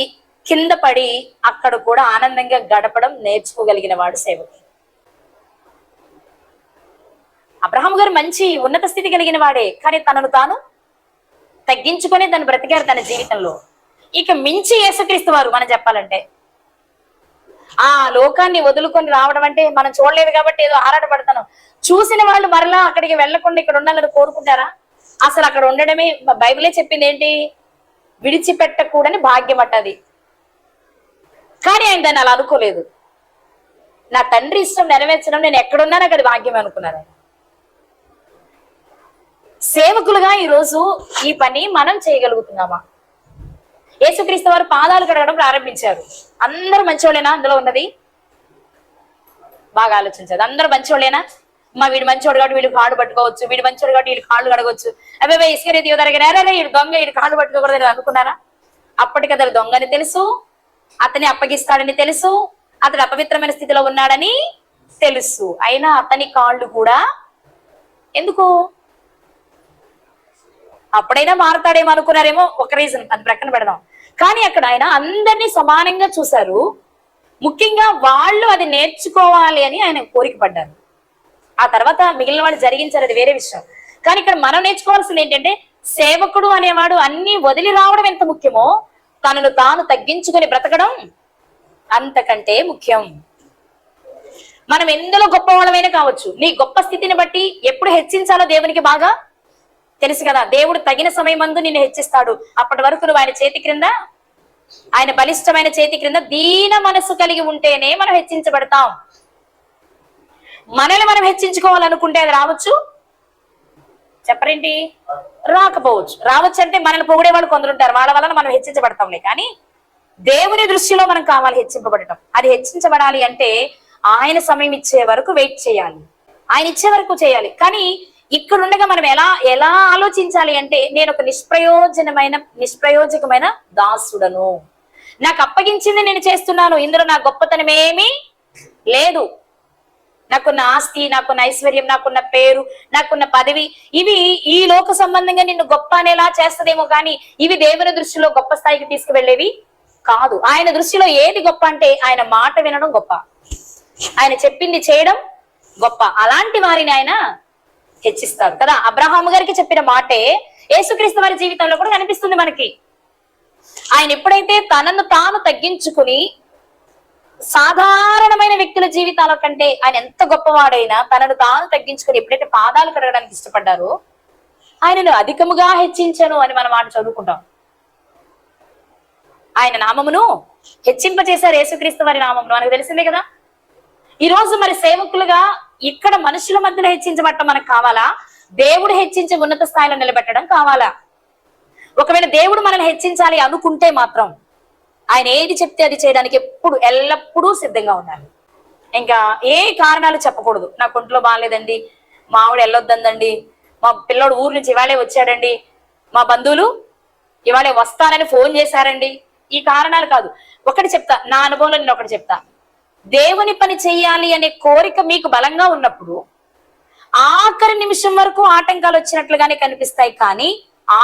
Speaker 1: కింద పడి అక్కడ కూడా ఆనందంగా గడపడం నేర్చుకోగలిగిన వాడు సేవకుడు. అబ్రహాం గారు మంచి ఉన్నత స్థితి కలిగిన వాడే, కానీ తనను తాను తగ్గించుకొని తను బ్రతికారు తన జీవితంలో. ఇక మించి యేసుక్రీస్తు వారు మనం చెప్పాలంటే ఆ లోకాన్ని వదులుకొని రావడం అంటే మనం చూడలేదు కాబట్టి ఏదో ఆరాటపడతాను. చూసిన వాళ్ళు మరలా అక్కడికి వెళ్లకుండా ఇక్కడ ఉండాలని కోరుకుంటారా? అసలు అక్కడ ఉండడమే బైబిలే చెప్పింది ఏంటి? విడిచిపెట్టకూడని భాగ్యం అట్టది. కానీ ఆయన దాన్ని అలా అనుకోలేదు. నా తండ్రి ఇష్టం నెరవేర్చడం నేను ఎక్కడున్నా నాకు అది భాగ్యం అనుకున్నారు. సేవకులుగా ఈరోజు ఈ పని మనం చేయగలుగుతున్నామా? యేసుక్రీస్తు వారు పాదాలు కడగడం ప్రారంభించారు. అందరూ మంచోళ్ళేనా అందులో ఉన్నది? బాగా ఆలోచించారు. అందరూ మంచోళ్ళేనా? వీడు మంచోడు కాబట్టి వీడు కాళ్ళు పట్టుకోవచ్చు, వీడు మంచోడు కాబట్టి వీడు కాళ్ళు కడగవచ్చు, అవే ఇసుకరేది యోదరగారా వీడు దొంగ వీడు కాళ్ళు పట్టుకోకూడదని అనుకున్నారా? అప్పటికదరు దొంగని తెలుసు, అతని అప్పగిస్తాడని తెలుసు, అతడు అపవిత్రమైన స్థితిలో ఉన్నాడని తెలుసు. అయినా అతని కాళ్ళు కూడా ఎందుకు? అప్పుడైనా మారుతాడేమో అనుకున్నారేమో, ఒక రీజన్, అది ప్రక్కన పెడదాం. కానీ అక్కడ ఆయన అందరినీ సమానంగా చూశారు. ముఖ్యంగా వాళ్ళు అది నేర్చుకోవాలి అని ఆయన కోరిక పడ్డారు. ఆ తర్వాత మిగిలిన వాళ్ళు జరిగించారు, అది వేరే విషయం. కానీ ఇక్కడ మనం నేర్చుకోవాల్సింది ఏంటంటే, సేవకుడు అనేవాడు అన్ని వదిలి రావడం ఎంత ముఖ్యమో తనను తాను తగ్గించుకొని బ్రతకడం అంతకంటే ముఖ్యం. మనం ఎందులో గొప్ప వాళ్ళమైనా కావచ్చు, నీ గొప్ప స్థితిని బట్టి ఎప్పుడు హెచ్చించాలో దేవునికి బాగా తెలుసు కదా. దేవుడు తగిన సమయమందు నిన్ను హెచ్చిస్తాడు. అప్పటి వరకు నువ్వు ఆయన చేతి క్రింద, ఆయన బలిష్టమైన చేతి క్రింద దీన మనసు కలిగి ఉంటేనే మనం హెచ్చించబడతాం. మనల్ని మనం హెచ్చించుకోవాలనుకుంటే అది రావచ్చు, చెప్పరేంటి? రాకపోవచ్చు. రావచ్చు అంటే మనల్ని పొగిడే వాళ్ళు కొందరుంటారు, వాళ్ళ వలన మనం హెచ్చించబడతాంలే. కానీ దేవుని దృష్టిలో మనం కావాలి హెచ్చింపబడటం. అది హెచ్చించబడాలి అంటే ఆయన సమయం ఇచ్చే వరకు వెయిట్ చేయాలి, ఆయన ఇచ్చే వరకు చేయాలి. కానీ ఇక్కడ ఉండగా మనం ఎలా ఎలా ఆలోచించాలి అంటే, నేను ఒక నిష్ప్రయోజకమైన దాసుడను, నాకు అప్పగించింది నేను చేస్తున్నాను, ఇందులో నా గొప్పతనం ఏమీ లేదు. నాకున్న ఆస్తి, నాకున్న ఐశ్వర్యం, నాకున్న పేరు, నాకున్న పదవి, ఇవి ఈ లోక సంబంధంగా నిన్ను గొప్ప అనేలా చేస్తదేమో, కానీ ఇవి దేవుని దృష్టిలో గొప్ప స్థాయికి తీసుకువెళ్ళేవి కాదు. ఆయన దృష్టిలో ఏది గొప్ప అంటే ఆయన మాట వినడం గొప్ప, ఆయన చెప్పింది చేయడం గొప్ప. అలాంటి వారిని ఆయన హెచ్చిస్తాడు కదా. అబ్రహాము గారికి చెప్పిన మాటే యేసుక్రీస్తు వారి జీవితంలో కూడా కనిపిస్తుంది మనకి. ఆయన ఎప్పుడైతే తనను తాను తగ్గించుకుని, సాధారణమైన వ్యక్తుల జీవితాల కంటే ఆయన ఎంత గొప్పవాడైనా తనను తాను తగ్గించుకుని ఎప్పుడైతే పాదాలు కడగడానికి ఇష్టపడ్డారో, ఆయనను అధికముగా హెచ్చించను అని మనం మాట చదువుకుంటాం. ఆయన నామమును హెచ్చింపచేశారు, యేసుక్రీస్తు వారి నామమును, మనకు తెలిసిందే కదా. ఈ రోజు మరి సేవకులుగా ఇక్కడ మనుషుల మధ్యలో హెచ్చించబట్టం మనకు కావాలా, దేవుడు హెచ్చించి ఉన్నత స్థాయిలో నిలబెట్టడం కావాలా? ఒకవేళ దేవుడు మనల్ని హెచ్చించాలి అనుకుంటే మాత్రం ఆయన ఏది చెప్తే అది చేయడానికి ఎల్లప్పుడూ సిద్ధంగా ఉండాలి. ఇంకా ఏ కారణాలు చెప్పకూడదు. నా ఒంట్లో బాగాలేదండి, మా ఆవిడ వెళ్ళొద్దండి, మా పిల్లోడు ఊరు నుంచి ఇవాళే వచ్చాడండి, మా బంధువులు ఇవాళే వస్తానని ఫోన్ చేశారండి, ఈ కారణాలు కాదు. ఒకటి చెప్తా, నా అనుభవంలో నేను ఒకటి చెప్తా. దేవుని పని చెయ్యాలి అనే కోరిక మీకు బలంగా ఉన్నప్పుడు ఆఖరి నిమిషం వరకు ఆటంకాలు వచ్చినట్లుగానే కనిపిస్తాయి, కానీ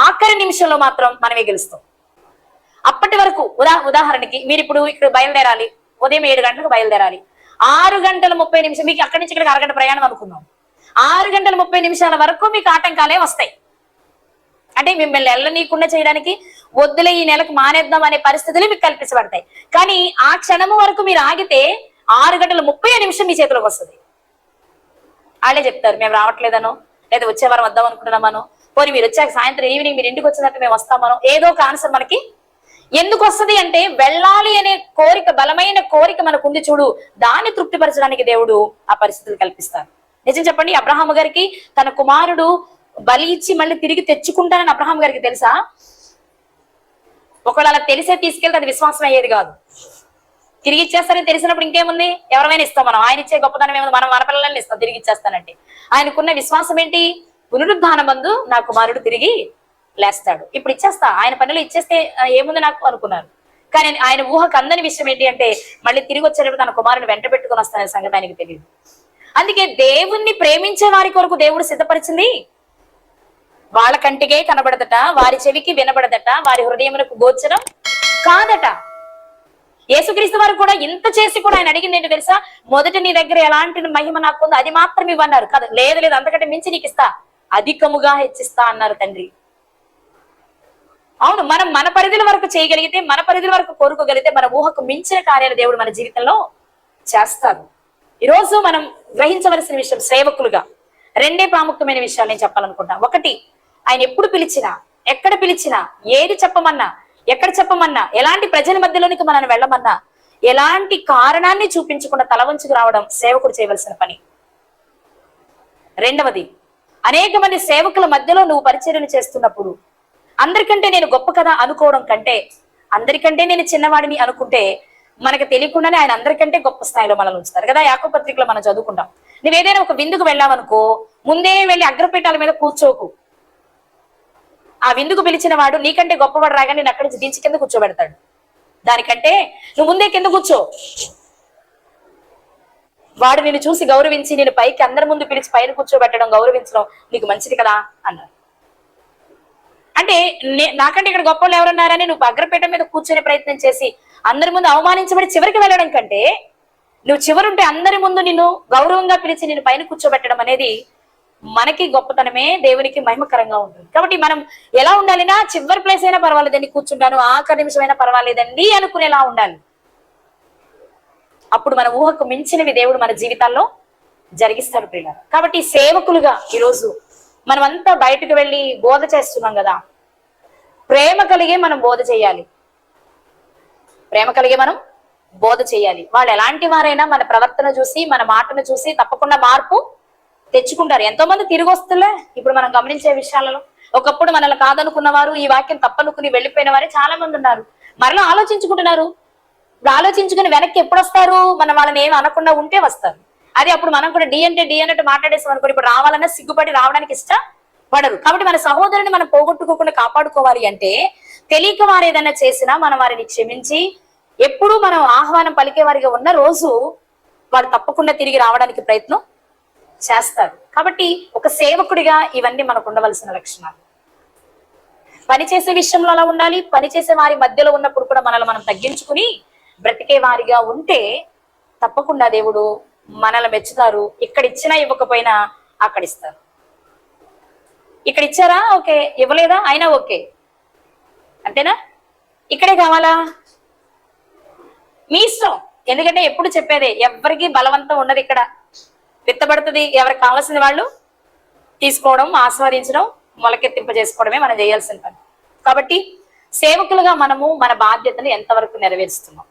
Speaker 1: ఆఖరి నిమిషంలో మాత్రం మనమే గెలుస్తాం. అప్పటి వరకు ఉదాహరణకి మీరు ఇప్పుడు ఇక్కడ బయలుదేరాలి, ఉదయం 7 గంటలకు బయలుదేరాలి, 6:30 మీకు అక్కడి నుంచి ఇక్కడికి అరగంట ప్రయాణం అనుకుందాం. 6:30 వరకు మీకు ఆటంకాలే వస్తాయి. అంటే మిమ్మల్ని వెళ్ళనీయకుండా చేయడానికి, వద్దులే ఈ నెలకు మానేద్దాం అనే పరిస్థితులు మీకు కల్పించబడతాయి. కానీ ఆ క్షణము వరకు మీరు ఆగితే 6:30 మీ చేతిలోకి వస్తుంది. వాళ్ళే చెప్తారు మేము రావట్లేదనో, లేదా వచ్చే వారం వద్దాం అనుకుంటున్నామనో, పోనీ మీరు వచ్చాక సాయంత్రం ఈవినింగ్ మీరు ఇంటికి వచ్చినట్టు మేము వస్తామనో, ఏదో ఒక ఆన్సర్ మనకి ఎందుకు వస్తుంది అంటే, వెళ్ళాలి అనే కోరిక, బలమైన కోరిక మనకు ఉంది చూడు, దాన్ని తృప్తిపరచడానికి దేవుడు ఆ పరిస్థితులు కల్పిస్తారు. నిజం చెప్పండి, అబ్రహాము గారికి తన కుమారుడు బలి ఇచ్చి మళ్ళీ తిరిగి తెచ్చుకుంటానని అబ్రహాం గారికి తెలుసా? ఒకవేళ అలా తెలిసే తీసుకెళ్తే అది విశ్వాసం అయ్యేది కాదు. తిరిగి ఇచ్చేస్తారని తెలిసినప్పుడు ఇంకేముంది, ఎవరైనా ఇస్తాం మనం. ఆయన ఇచ్చే గొప్పతనం ఏముంది, మనం మన పిల్లల్ని ఇస్తాం తిరిగి ఇచ్చేస్తానంటే. ఆయనకున్న విశ్వాసం ఏంటి? పునరుద్ధానం బంధు నా కుమారుడు తిరిగి లేస్తాడు, ఇప్పుడు ఇచ్చేస్తా, ఆయన పనిలో ఇచ్చేస్తే ఏముంది నాకు అనుకున్నారు. కానీ ఆయన ఊహకు అందని విషయం ఏంటి అంటే, మళ్ళీ తిరిగి వచ్చేటప్పుడు తన కుమారుని వెంట పెట్టుకుని వస్తాననే సంగతి ఆయనకి తెలియదు. అందుకే దేవుణ్ణి ప్రేమించే వారి కొరకు దేవుడు సిద్ధపరిచింది వాళ్ళ కంటికే కనబడదట, వారి చెవికి వినబడదట, వారి హృదయములకు గోచరం కాదట. యేసుక్రీస్తు వారు కూడా ఇంత చేసి కూడా ఆయన అడిగింది ఏంటో తెలుసా? మొదట నీ దగ్గర ఎలాంటి మహిమ నాకు ఉంది అది మాత్రం ఇవ్వన్నారు కదా. లేదు అంతకంటే మించి నీకు ఇస్తా, అధికముగా హెచ్చిస్తా అన్నారు తండ్రి. అవును, మనం మన పరిధుల వరకు చేయగలిగితే, మన పరిధుల వరకు కోరుకోగలిగితే, మన ఊహకు మించిన కార్యాలు దేవుడు మన జీవితంలో చేస్తారు. ఈరోజు మనం గ్రహించవలసిన విషయం, సేవకులుగా 2 ప్రాముఖ్యమైన విషయాలు నేను చెప్పాలనుకుంటా. ఒకటి, ఆయన ఎప్పుడు పిలిచినా, ఎక్కడ పిలిచినా, ఏది చెప్పమన్నా, ఎక్కడ చెప్పమన్నా, ఎలాంటి ప్రజల మధ్యలోనికి మనం వెళ్ళమన్నా, ఎలాంటి కారణాన్ని చూపించకుండా తల వంచుకు రావడం సేవకుడు చేయవలసిన పని. రెండవది, అనేక మంది సేవకుల మధ్యలో నువ్వు పరిచర్యను చేస్తున్నప్పుడు అందరికంటే నేను గొప్ప కదా అనుకోవడం కంటే, అందరికంటే నేను చిన్నవాడిని అనుకుంటే, మనకు తెలియకుండానే ఆయన అందరికంటే గొప్ప స్థాయిలో మనల్ని ఉంచుతారు కదా. యాకోబు పత్రికలో మనం చదువుకుంటాం, నువ్వేదైనా ఒక విందుకు వెళ్ళావనుకో, ముందే వెళ్ళి అగ్రపీఠాల మీద కూర్చోకు. ఆ విందుకు పిలిచిన వాడు నీకంటే గొప్పవాడు రాగానే నేను అక్కడి నుంచి దించి కింద కూర్చోబెడతాడు. దానికంటే నువ్వు ముందే కింద కూర్చో. వాడు నిన్ను చూసి గౌరవించి నేను పైకి అందరి ముందు పిలిచి పైన కూర్చోబెట్టడం, గౌరవించడం నీకు మంచిది కదా అన్నారు. అంటే నాకంటే ఇక్కడ గొప్ప వాళ్ళు ఎవరున్నారని నువ్వు అగ్రపీఠం మీద కూర్చునే ప్రయత్నం చేసి అందరి ముందు అవమానించబడి చివరికి వెళ్ళడం కంటే, నువ్వు చివరుంటే అందరి ముందు నిన్ను గౌరవంగా పిలిచి నేను పైన కూర్చోబెట్టడం అనేది మనకి గొప్పతనమే, దేవునికి మహిమకరంగా ఉంటుంది. కాబట్టి మనం ఎలా ఉండాలినా, చివరి ప్లేస్ అయినా పర్వాలేదండి కూర్చుంటాను, ఆఖరి నిమిషమైనా పర్వాలేదండి అనుకునేలా ఉండాలి. అప్పుడు మన ఊహకు మించినవి దేవుడు మన జీవితాల్లో జరిగిస్తాడు ప్రియులారా. కాబట్టి సేవకులుగా ఈరోజు మనమంతా బయటకు వెళ్ళి బోధ చేస్తున్నాం కదా, ప్రేమ కలిగే మనం బోధ చేయాలి. ప్రేమ కలిగే మనం బోధ చేయాలి. వాళ్ళు ఎలాంటి వారైనా మన ప్రవర్తన చూసి, మన మాటను చూసి తప్పకుండా మార్పు తెచ్చుకుంటారు. ఎంతో మంది తిరిగి వస్తులే ఇప్పుడు మనం గమనించే విషయాలలో. ఒకప్పుడు మనల్ని కాదనుకున్న వారు, ఈ వాక్యం తప్పనుకుని వెళ్ళిపోయిన వారే చాలా మంది ఉన్నారు. మరలా ఆలోచించుకుంటున్నారు. ఇప్పుడు ఆలోచించుకుని వెనక్కి ఎప్పుడు వస్తారు? మనం వాళ్ళని ఏమి అనకుండా ఉంటే వస్తారు. అదే అప్పుడు మనం కూడా డి అంటే మాట్లాడేసాం అనుకోండి, ఇప్పుడు రావాలన్నా సిగ్గుపడి రావడానికి ఇష్టపడరు. కాబట్టి మన సహోదరుని మనం పోగొట్టుకోకుండా కాపాడుకోవాలి అంటే తెలియక వారు ఏదైనా చేసినా మనం వారిని క్షమించి ఎప్పుడూ మనం ఆహ్వానం పలికే వారిగా ఉన్న రోజు వారు తప్పకుండా తిరిగి రావడానికి ప్రయత్నం చేస్తారు. కాబట్టి ఒక సేవకుడిగా ఇవన్నీ మనకు ఉండవలసిన లక్షణాలు. పనిచేసే విషయంలో అలా ఉండాలి. పనిచేసే వారి మధ్యలో ఉన్నప్పుడు కూడా మనల్ని మనం తగ్గించుకుని బ్రతికే వారిగా ఉంటే తప్పకుండా దేవుడు మనల్ని మెచ్చుతారు. ఇక్కడ ఇచ్చినా ఇవ్వకపోయినా అక్కడ ఇస్తారు. ఇక్కడ ఇచ్చారా, ఓకే. ఇవ్వలేదా, అయినా ఓకే. అంతేనా? ఇక్కడే కావాలా, మీ ఇష్టం. ఎందుకంటే ఎప్పుడు చెప్పేదే, ఎవరికి బలవంతం ఉండదు. ఇక్కడ విత్తబడుతుంది. ఎవరికి కావాల్సిన వాళ్ళు తీసుకోవడం, ఆస్వాదించడం, మొలకెత్తింప చేసుకోవడమే మనం చేయాల్సిన పని. కాబట్టి సేవకులుగా మనము మన బాధ్యతను ఎంతవరకు నెరవేరుస్తున్నాం.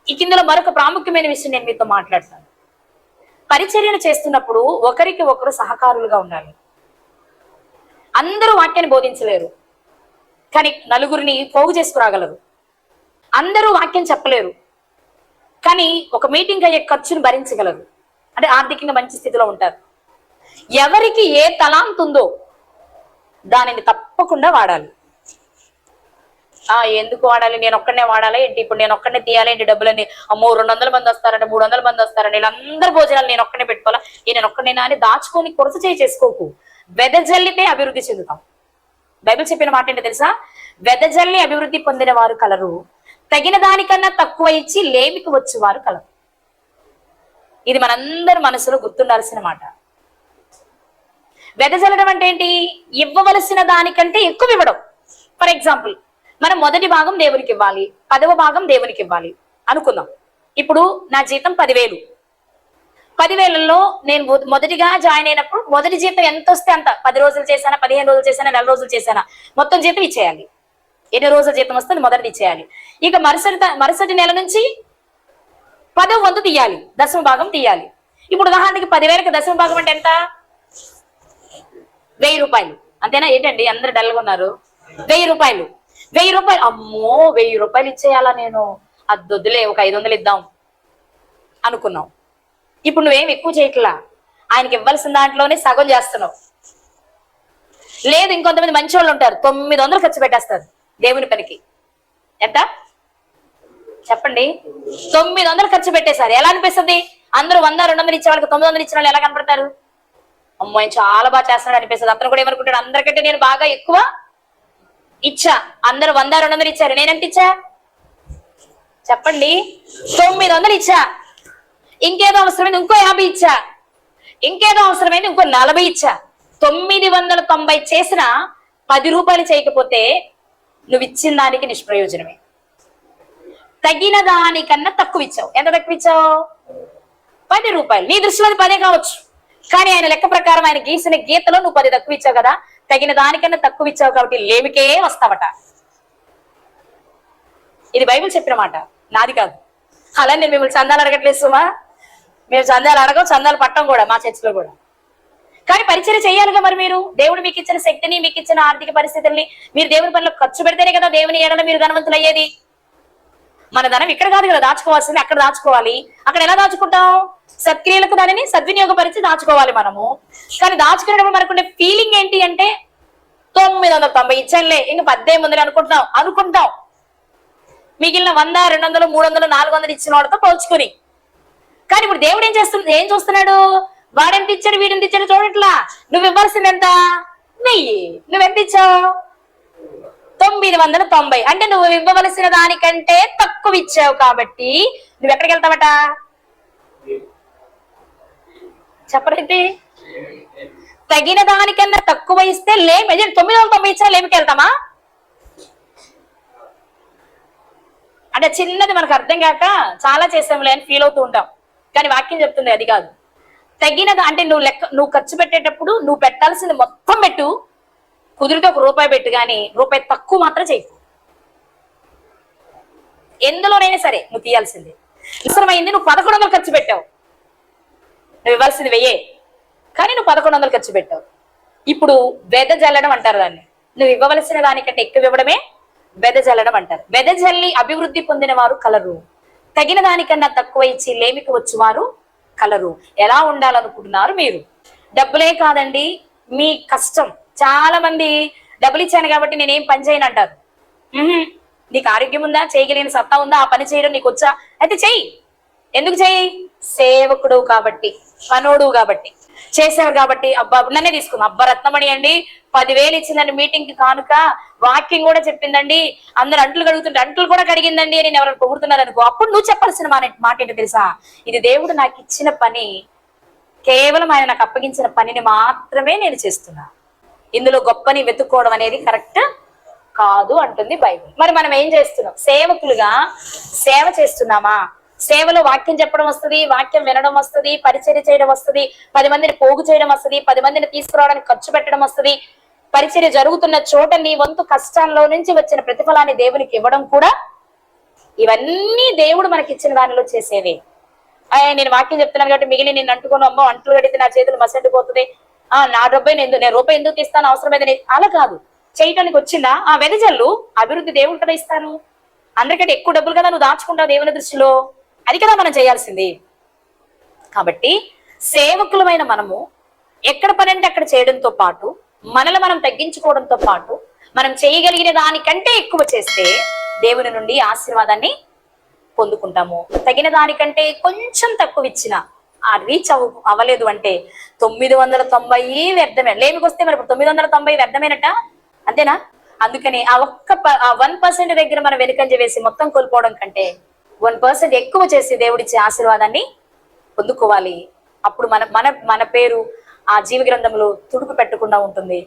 Speaker 1: ఈ కిందలో మరొక ప్రాముఖ్యమైన విషయం నేను మీతో మాట్లాడతాను. పరిచర్యను చేస్తున్నప్పుడు ఒకరికి ఒకరు సహకారులుగా ఉండాలి. అందరూ వాక్యాన్ని బోధించలేరు, కానీ నలుగురిని పోగు చేసుకురాగలరు. అందరూ వాక్యం చెప్పలేరు, కానీ ఒక మీటింగ్ అయ్యే ఖర్చును భరించగలరు. అంటే ఆర్థికంగా మంచి స్థితిలో ఉంటారు. ఎవరికి ఏ తలాంత్ ఉందో దానిని తప్పకుండా వాడాలి. ఎందుకు వాడాలి? నేను ఒక్కడనే వాడాలి ఏంటి? ఇప్పుడు నేను ఒక్కడనే తీయాలి ఏంటి? డబ్బులని అమ్మో 200 మంది వస్తారంటే 300 మంది వస్తారంటే వీళ్ళందరూ భోజనాలు నేను ఒక్కడే పెట్టుకోవాలా? నేను ఒక్కడేనా అని దాచుకొని కొరత చేసుకోకు. వెదజల్లితే అభివృద్ధి చెందుతాం. బైబిల్ చెప్పిన మాట ఏంటో తెలుసా? వెదజల్లి అభివృద్ధి పొందిన వారు కలరు, తగిన దానికన్నా తక్కువ ఇచ్చి లేమికి వచ్చేవారు కలరు. ఇది మనందరి మనసులో గుర్తుండాల్సిన మాట. వెదజల్లడం అంటే ఏంటి? ఇవ్వవలసిన దానికంటే ఎక్కువ ఇవ్వడం. ఫర్ ఎగ్జాంపుల్, మనం మొదటి భాగం దేవునికి ఇవ్వాలి, 10వ భాగం దేవునికి ఇవ్వాలి అనుకుందాం. ఇప్పుడు నా జీతం 10,000. 10,000లో నేను మొదటిగా జాయిన్ అయినప్పుడు మొదటి జీతం ఎంత వస్తే అంత, 10 రోజులు చేశానా, 15 రోజులు చేశానా, 4 రోజులు చేశానా, మొత్తం జీతం ఇచ్చేయాలి. ఎన్ని రోజుల జీతం వస్తే మొదటిది ఇచ్చేయాలి. ఇక మరుసటి నెల నుంచి 10వ వంతు తీయాలి, 10వ భాగం తీయాలి. ఇప్పుడు ఉదాహరణకి 10,000కి 10వ భాగం అంటే ఎంత? 1000 రూపాయలు. అంతేనా? ఏంటండి అందరు డల్గా ఉన్నారు? 1000 రూపాయలు. 1000 రూపాయలు, అమ్మో 1000 రూపాయలు ఇచ్చేయాలా నేను? అద్దొద్దులే, ఒక 500 ఇద్దాం అనుకున్నాం. ఇప్పుడు నువ్వేం ఎక్కువ చేయట్లా, ఆయనకి ఇవ్వాల్సిన దాంట్లోనే సగం చేస్తున్నావు. లేదు, ఇంకొంతమంది మంచి వాళ్ళు ఉంటారు, 900 ఖర్చు పెట్టేస్తారు దేవుని పనికి. ఎంత చెప్పండి? 900 ఖర్చు పెట్టేశారు. ఎలా అనిపిస్తుంది? అందరూ 100, 200 ఇచ్చే వాళ్ళకి 900 ఇచ్చిన వాళ్ళు ఎలా కనపడతారు? అమ్మో ఆయన చాలా బాగా చేస్తున్నాడు అనిపిస్తుంది. అతను కూడా ఏమనుకుంటాడు, అందరికంటే నేను బాగా ఎక్కువ ఇచ్చా. అందరూ 100, 200 ఇచ్చారు, నేనెంత ఇచ్చా చెప్పండి? 900 ఇచ్చా. ఇంకేదో అవసరమైంది ఇంకో 50 ఇచ్చా, ఇంకేదో అవసరమైంది ఇంకో 40 ఇచ్చా. 990 చేసిన 10 రూపాయలు చేయకపోతే నువ్వు ఇచ్చిన దానికి నిష్ప్రయోజనమే. తగిన దానికన్నా తక్కువ ఇచ్చావు. ఎంత తక్కువ ఇచ్చావు? 10 రూపాయలు. నీ దృష్టిలో అది 10 కావచ్చు, కానీ ఆయన లెక్క ప్రకారం ఆయన గీసిన గీతలో నువ్వు 10 తక్కువ ఇచ్చావు కదా. తగిన దానికన్నా తక్కువ ఇచ్చావు కాబట్టి లేమికే వస్తావట. ఇది బైబిల్ చెప్పిన మాట, నాది కాదు. అలా నేను మిమ్మల్ని చందాలు అడగట్లేదు సుమా. మేము చందాలు అడగం, చందాలు పట్టం కూడా మా చర్చిలో కూడా. కానీ పరిచయం చేయాలిగా మరి. మీరు దేవుడు మీకు ఇచ్చిన శక్తిని, మీకు ఇచ్చిన ఆర్థిక పరిస్థితుల్ని మీరు దేవుని పనిలో ఖర్చు పెడితేనే కదా దేవుని ఏడల మీరు ధనవంతులు అయ్యేది. మన ధనం ఇక్కడ కాదు కదా దాచుకోవాల్సింది, అక్కడ దాచుకోవాలి. అక్కడ ఎలా దాచుకుంటాం? సత్క్రియలకు దానిని సద్వినియోగపరిచి దాచుకోవాలి మనము. కానీ దాచుకునేటప్పుడు మనకుండే ఫీలింగ్ ఏంటి అంటే 990 ఇచ్చానులే, ఇంక 18 అనుకుంటాం. మిగిలిన 100, 200, 300, 400 ఇచ్చిన వాడితో పోల్చుకుని. కానీ ఇప్పుడు దేవుడు ఏం చూస్తున్నాడు? వాడెంత ఇచ్చాడు, వీడెంత ఇచ్చాడు చూడట్లా. నువ్వు ఇవ్వాల్సింది ఎంత? 1000. నువ్వెంత ఇచ్చావు? 990. అంటే నువ్వు ఇవ్వవలసిన దానికంటే తక్కువ ఇచ్చావు కాబట్టి నువ్వు ఎక్కడికి వెళ్తావట చెప్పరైతే? తగిన దానికన్నా తక్కువ ఇస్తే లేమి. 990 ఇచ్చా లేమికి వెళ్తామా? అంటే చిన్నది మనకు అర్థం కాక చాలా చేసాంలే అని ఫీల్ అవుతూ ఉంటాం. కానీ వాక్యం చెప్తుంది అది కాదు. తగినది అంటే నువ్వు ఖర్చు పెట్టేటప్పుడు నువ్వు పెట్టాల్సింది మొత్తం పెట్టు, కుదిరితే ₹1 పెట్టు, కానీ రూపాయి తక్కువ మాత్రం చేయకు. ఎందులోనైనా సరే నువ్వు తీయాల్సింది. అవసరమైంది నువ్వు 1100 ఖర్చు పెట్టావు, నువ్వు ఇవ్వాల్సింది 1000. కానీ నువ్వు 1100 ఖర్చు పెట్టావు. ఇప్పుడు వెదజల్లడం అంటారు దాన్ని. నువ్వు ఇవ్వవలసిన దానికంటే ఎక్కువ ఇవ్వడమే వెదజల్లడం అంటారు. వెదజల్లి అభివృద్ధి పొందిన వారు కలరు, తగిన దానికన్నా తక్కువ ఇచ్చి లేమికి వచ్చువారు కలరు. ఎలా ఉండాలనుకుంటున్నారు మీరు? డబ్బులే కాదండి, మీ కష్టం. చాలా మంది డబ్బులు ఇచ్చాను కాబట్టి నేనేం పని చేయను అంటారు. నీకు ఆరోగ్యం ఉందా, చేయగలిగిన సత్తా ఉందా, ఆ పని చేయడం నీకు వచ్చా, అయితే చెయ్యి. ఎందుకు చెయ్యి? సేవకుడు కాబట్టి, పనోడు కాబట్టి, చేసేవారు కాబట్టి. అబ్బా నన్నే తీసుకుందాం. అబ్బా రత్నమణి అండి 10,000 ఇచ్చిందండి మీటింగ్ కి కానుక, వాకింగ్ కూడా చెప్పిందండి, అందరు అంట్లు కడుగుతుంటే అంట్లు కూడా కడిగిందండి అని ఎవరైనా పొగుడుతున్నారు అనుకో, అప్పుడు నువ్వు చెప్పాల్సిన మాట ఏంటో తెలుసా? ఇది దేవుడు నాకు ఇచ్చిన పని, కేవలం ఆయన నాకు అప్పగించిన పనిని మాత్రమే నేను చేస్తున్నా, ఇందులో గొప్పని వెతుక్కోవడం అనేది కరెక్ట్ కాదు అంటుంది బైబిల్. మరి మనం ఏం చేస్తున్నాం? సేవకులుగా సేవ చేస్తున్నామా? సేవలో వాక్యం చెప్పడం వస్తుంది, వాక్యం వినడం వస్తుంది, పరిచర్య చేయడం వస్తుంది, 10 మందిని పోగు చేయడం వస్తుంది, 10 మందిని తీసుకురావడానికి ఖర్చు పెట్టడం వస్తుంది. పరిచర్య జరుగుతున్న చోట నీ వంతు కష్టాల్లో నుంచి వచ్చిన ప్రతిఫలాన్ని దేవునికి ఇవ్వడం కూడా, ఇవన్నీ దేవుడు మనకి ఇచ్చిన దానిలో చేసేవే. నేను వాక్యం చెప్తున్నాను కాబట్టి మిగిలిన నేను అంటుకోను, అమ్మో అంట్లు కడితే నా చేతులు మసండిపోతుంది, నా రూపాయి నేను రూపాయి ఎందుకు ఇస్తాను, అవసరమైతే అలా కాదు. చేయటానికి వచ్చిందా ఆ వెదజల్లు, అభివృద్ధి దేవుడు కదా ఇస్తారు. అందరికంటే ఎక్కువ డబ్బులు కదా నువ్వు దాచుకుంటావు దేవుని దృష్టిలో, అది కదా మనం చేయాల్సింది. కాబట్టి సేవకులమైన మనము ఎక్కడ పని అంటే అక్కడ చేయడంతో పాటు, మనల్ని మనం తగ్గించుకోవడంతో పాటు, మనం చేయగలిగిన దానికంటే ఎక్కువ చేస్తే దేవుని నుండి ఆశీర్వాదాన్ని పొందుకుంటాము. తగిన దానికంటే కొంచెం తక్కువ ఇచ్చిన ఆ రీచ్ అవ్వలేదు అంటే 990 వ్యర్థమే. లేమికొస్తే మరి 990 వ్యర్థమేనట, అంతేనా? అందుకని ఆ 1% దగ్గర మనం వెనుకంజ వేసి మొత్తం కోల్పోవడం కంటే 1% ఎక్కువ చేసి దేవుడిచ్చే ఆశీర్వాదాన్ని పొందుకోవాలి. అప్పుడు మన మన మన పేరు ఆ జీవ గ్రంథంలో తుడుపు పెట్టకుండా ఉంటుంది.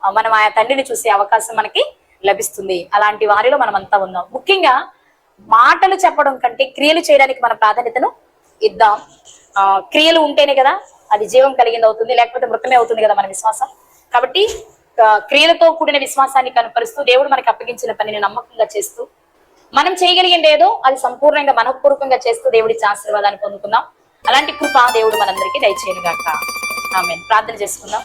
Speaker 1: మనం ఆ తండ్రిని చూసే అవకాశం మనకి లభిస్తుంది. అలాంటి వారిలో మనం అంతా ఉన్నాం. ముఖ్యంగా మాటలు చెప్పడం కంటే క్రియలు చేయడానికి మన ప్రాధాన్యతను ఇద్దాం. క్రియలు ఉంటేనే కదా అది జీవం కలిగింది అవుతుంది, లేకపోతే మృతమే అవుతుంది కదా మన విశ్వాసం. కాబట్టి క్రియలతో కూడిన విశ్వాసాన్ని కనపరుస్తూ దేవుడు మనకి అప్పగించిన పనిని నమ్మకంగా చేస్తూ, మనం చేయగలిగింది ఏదో అది సంపూర్ణంగా మనఃపూర్వకంగా చేస్తూ దేవుడి ఆశీర్వాదాన్ని పొందుకుందాం. అలాంటి కృప దేవుడు మనందరికీ దయచేయను గాక. ఆమేన్. ప్రార్థన చేసుకుందాం.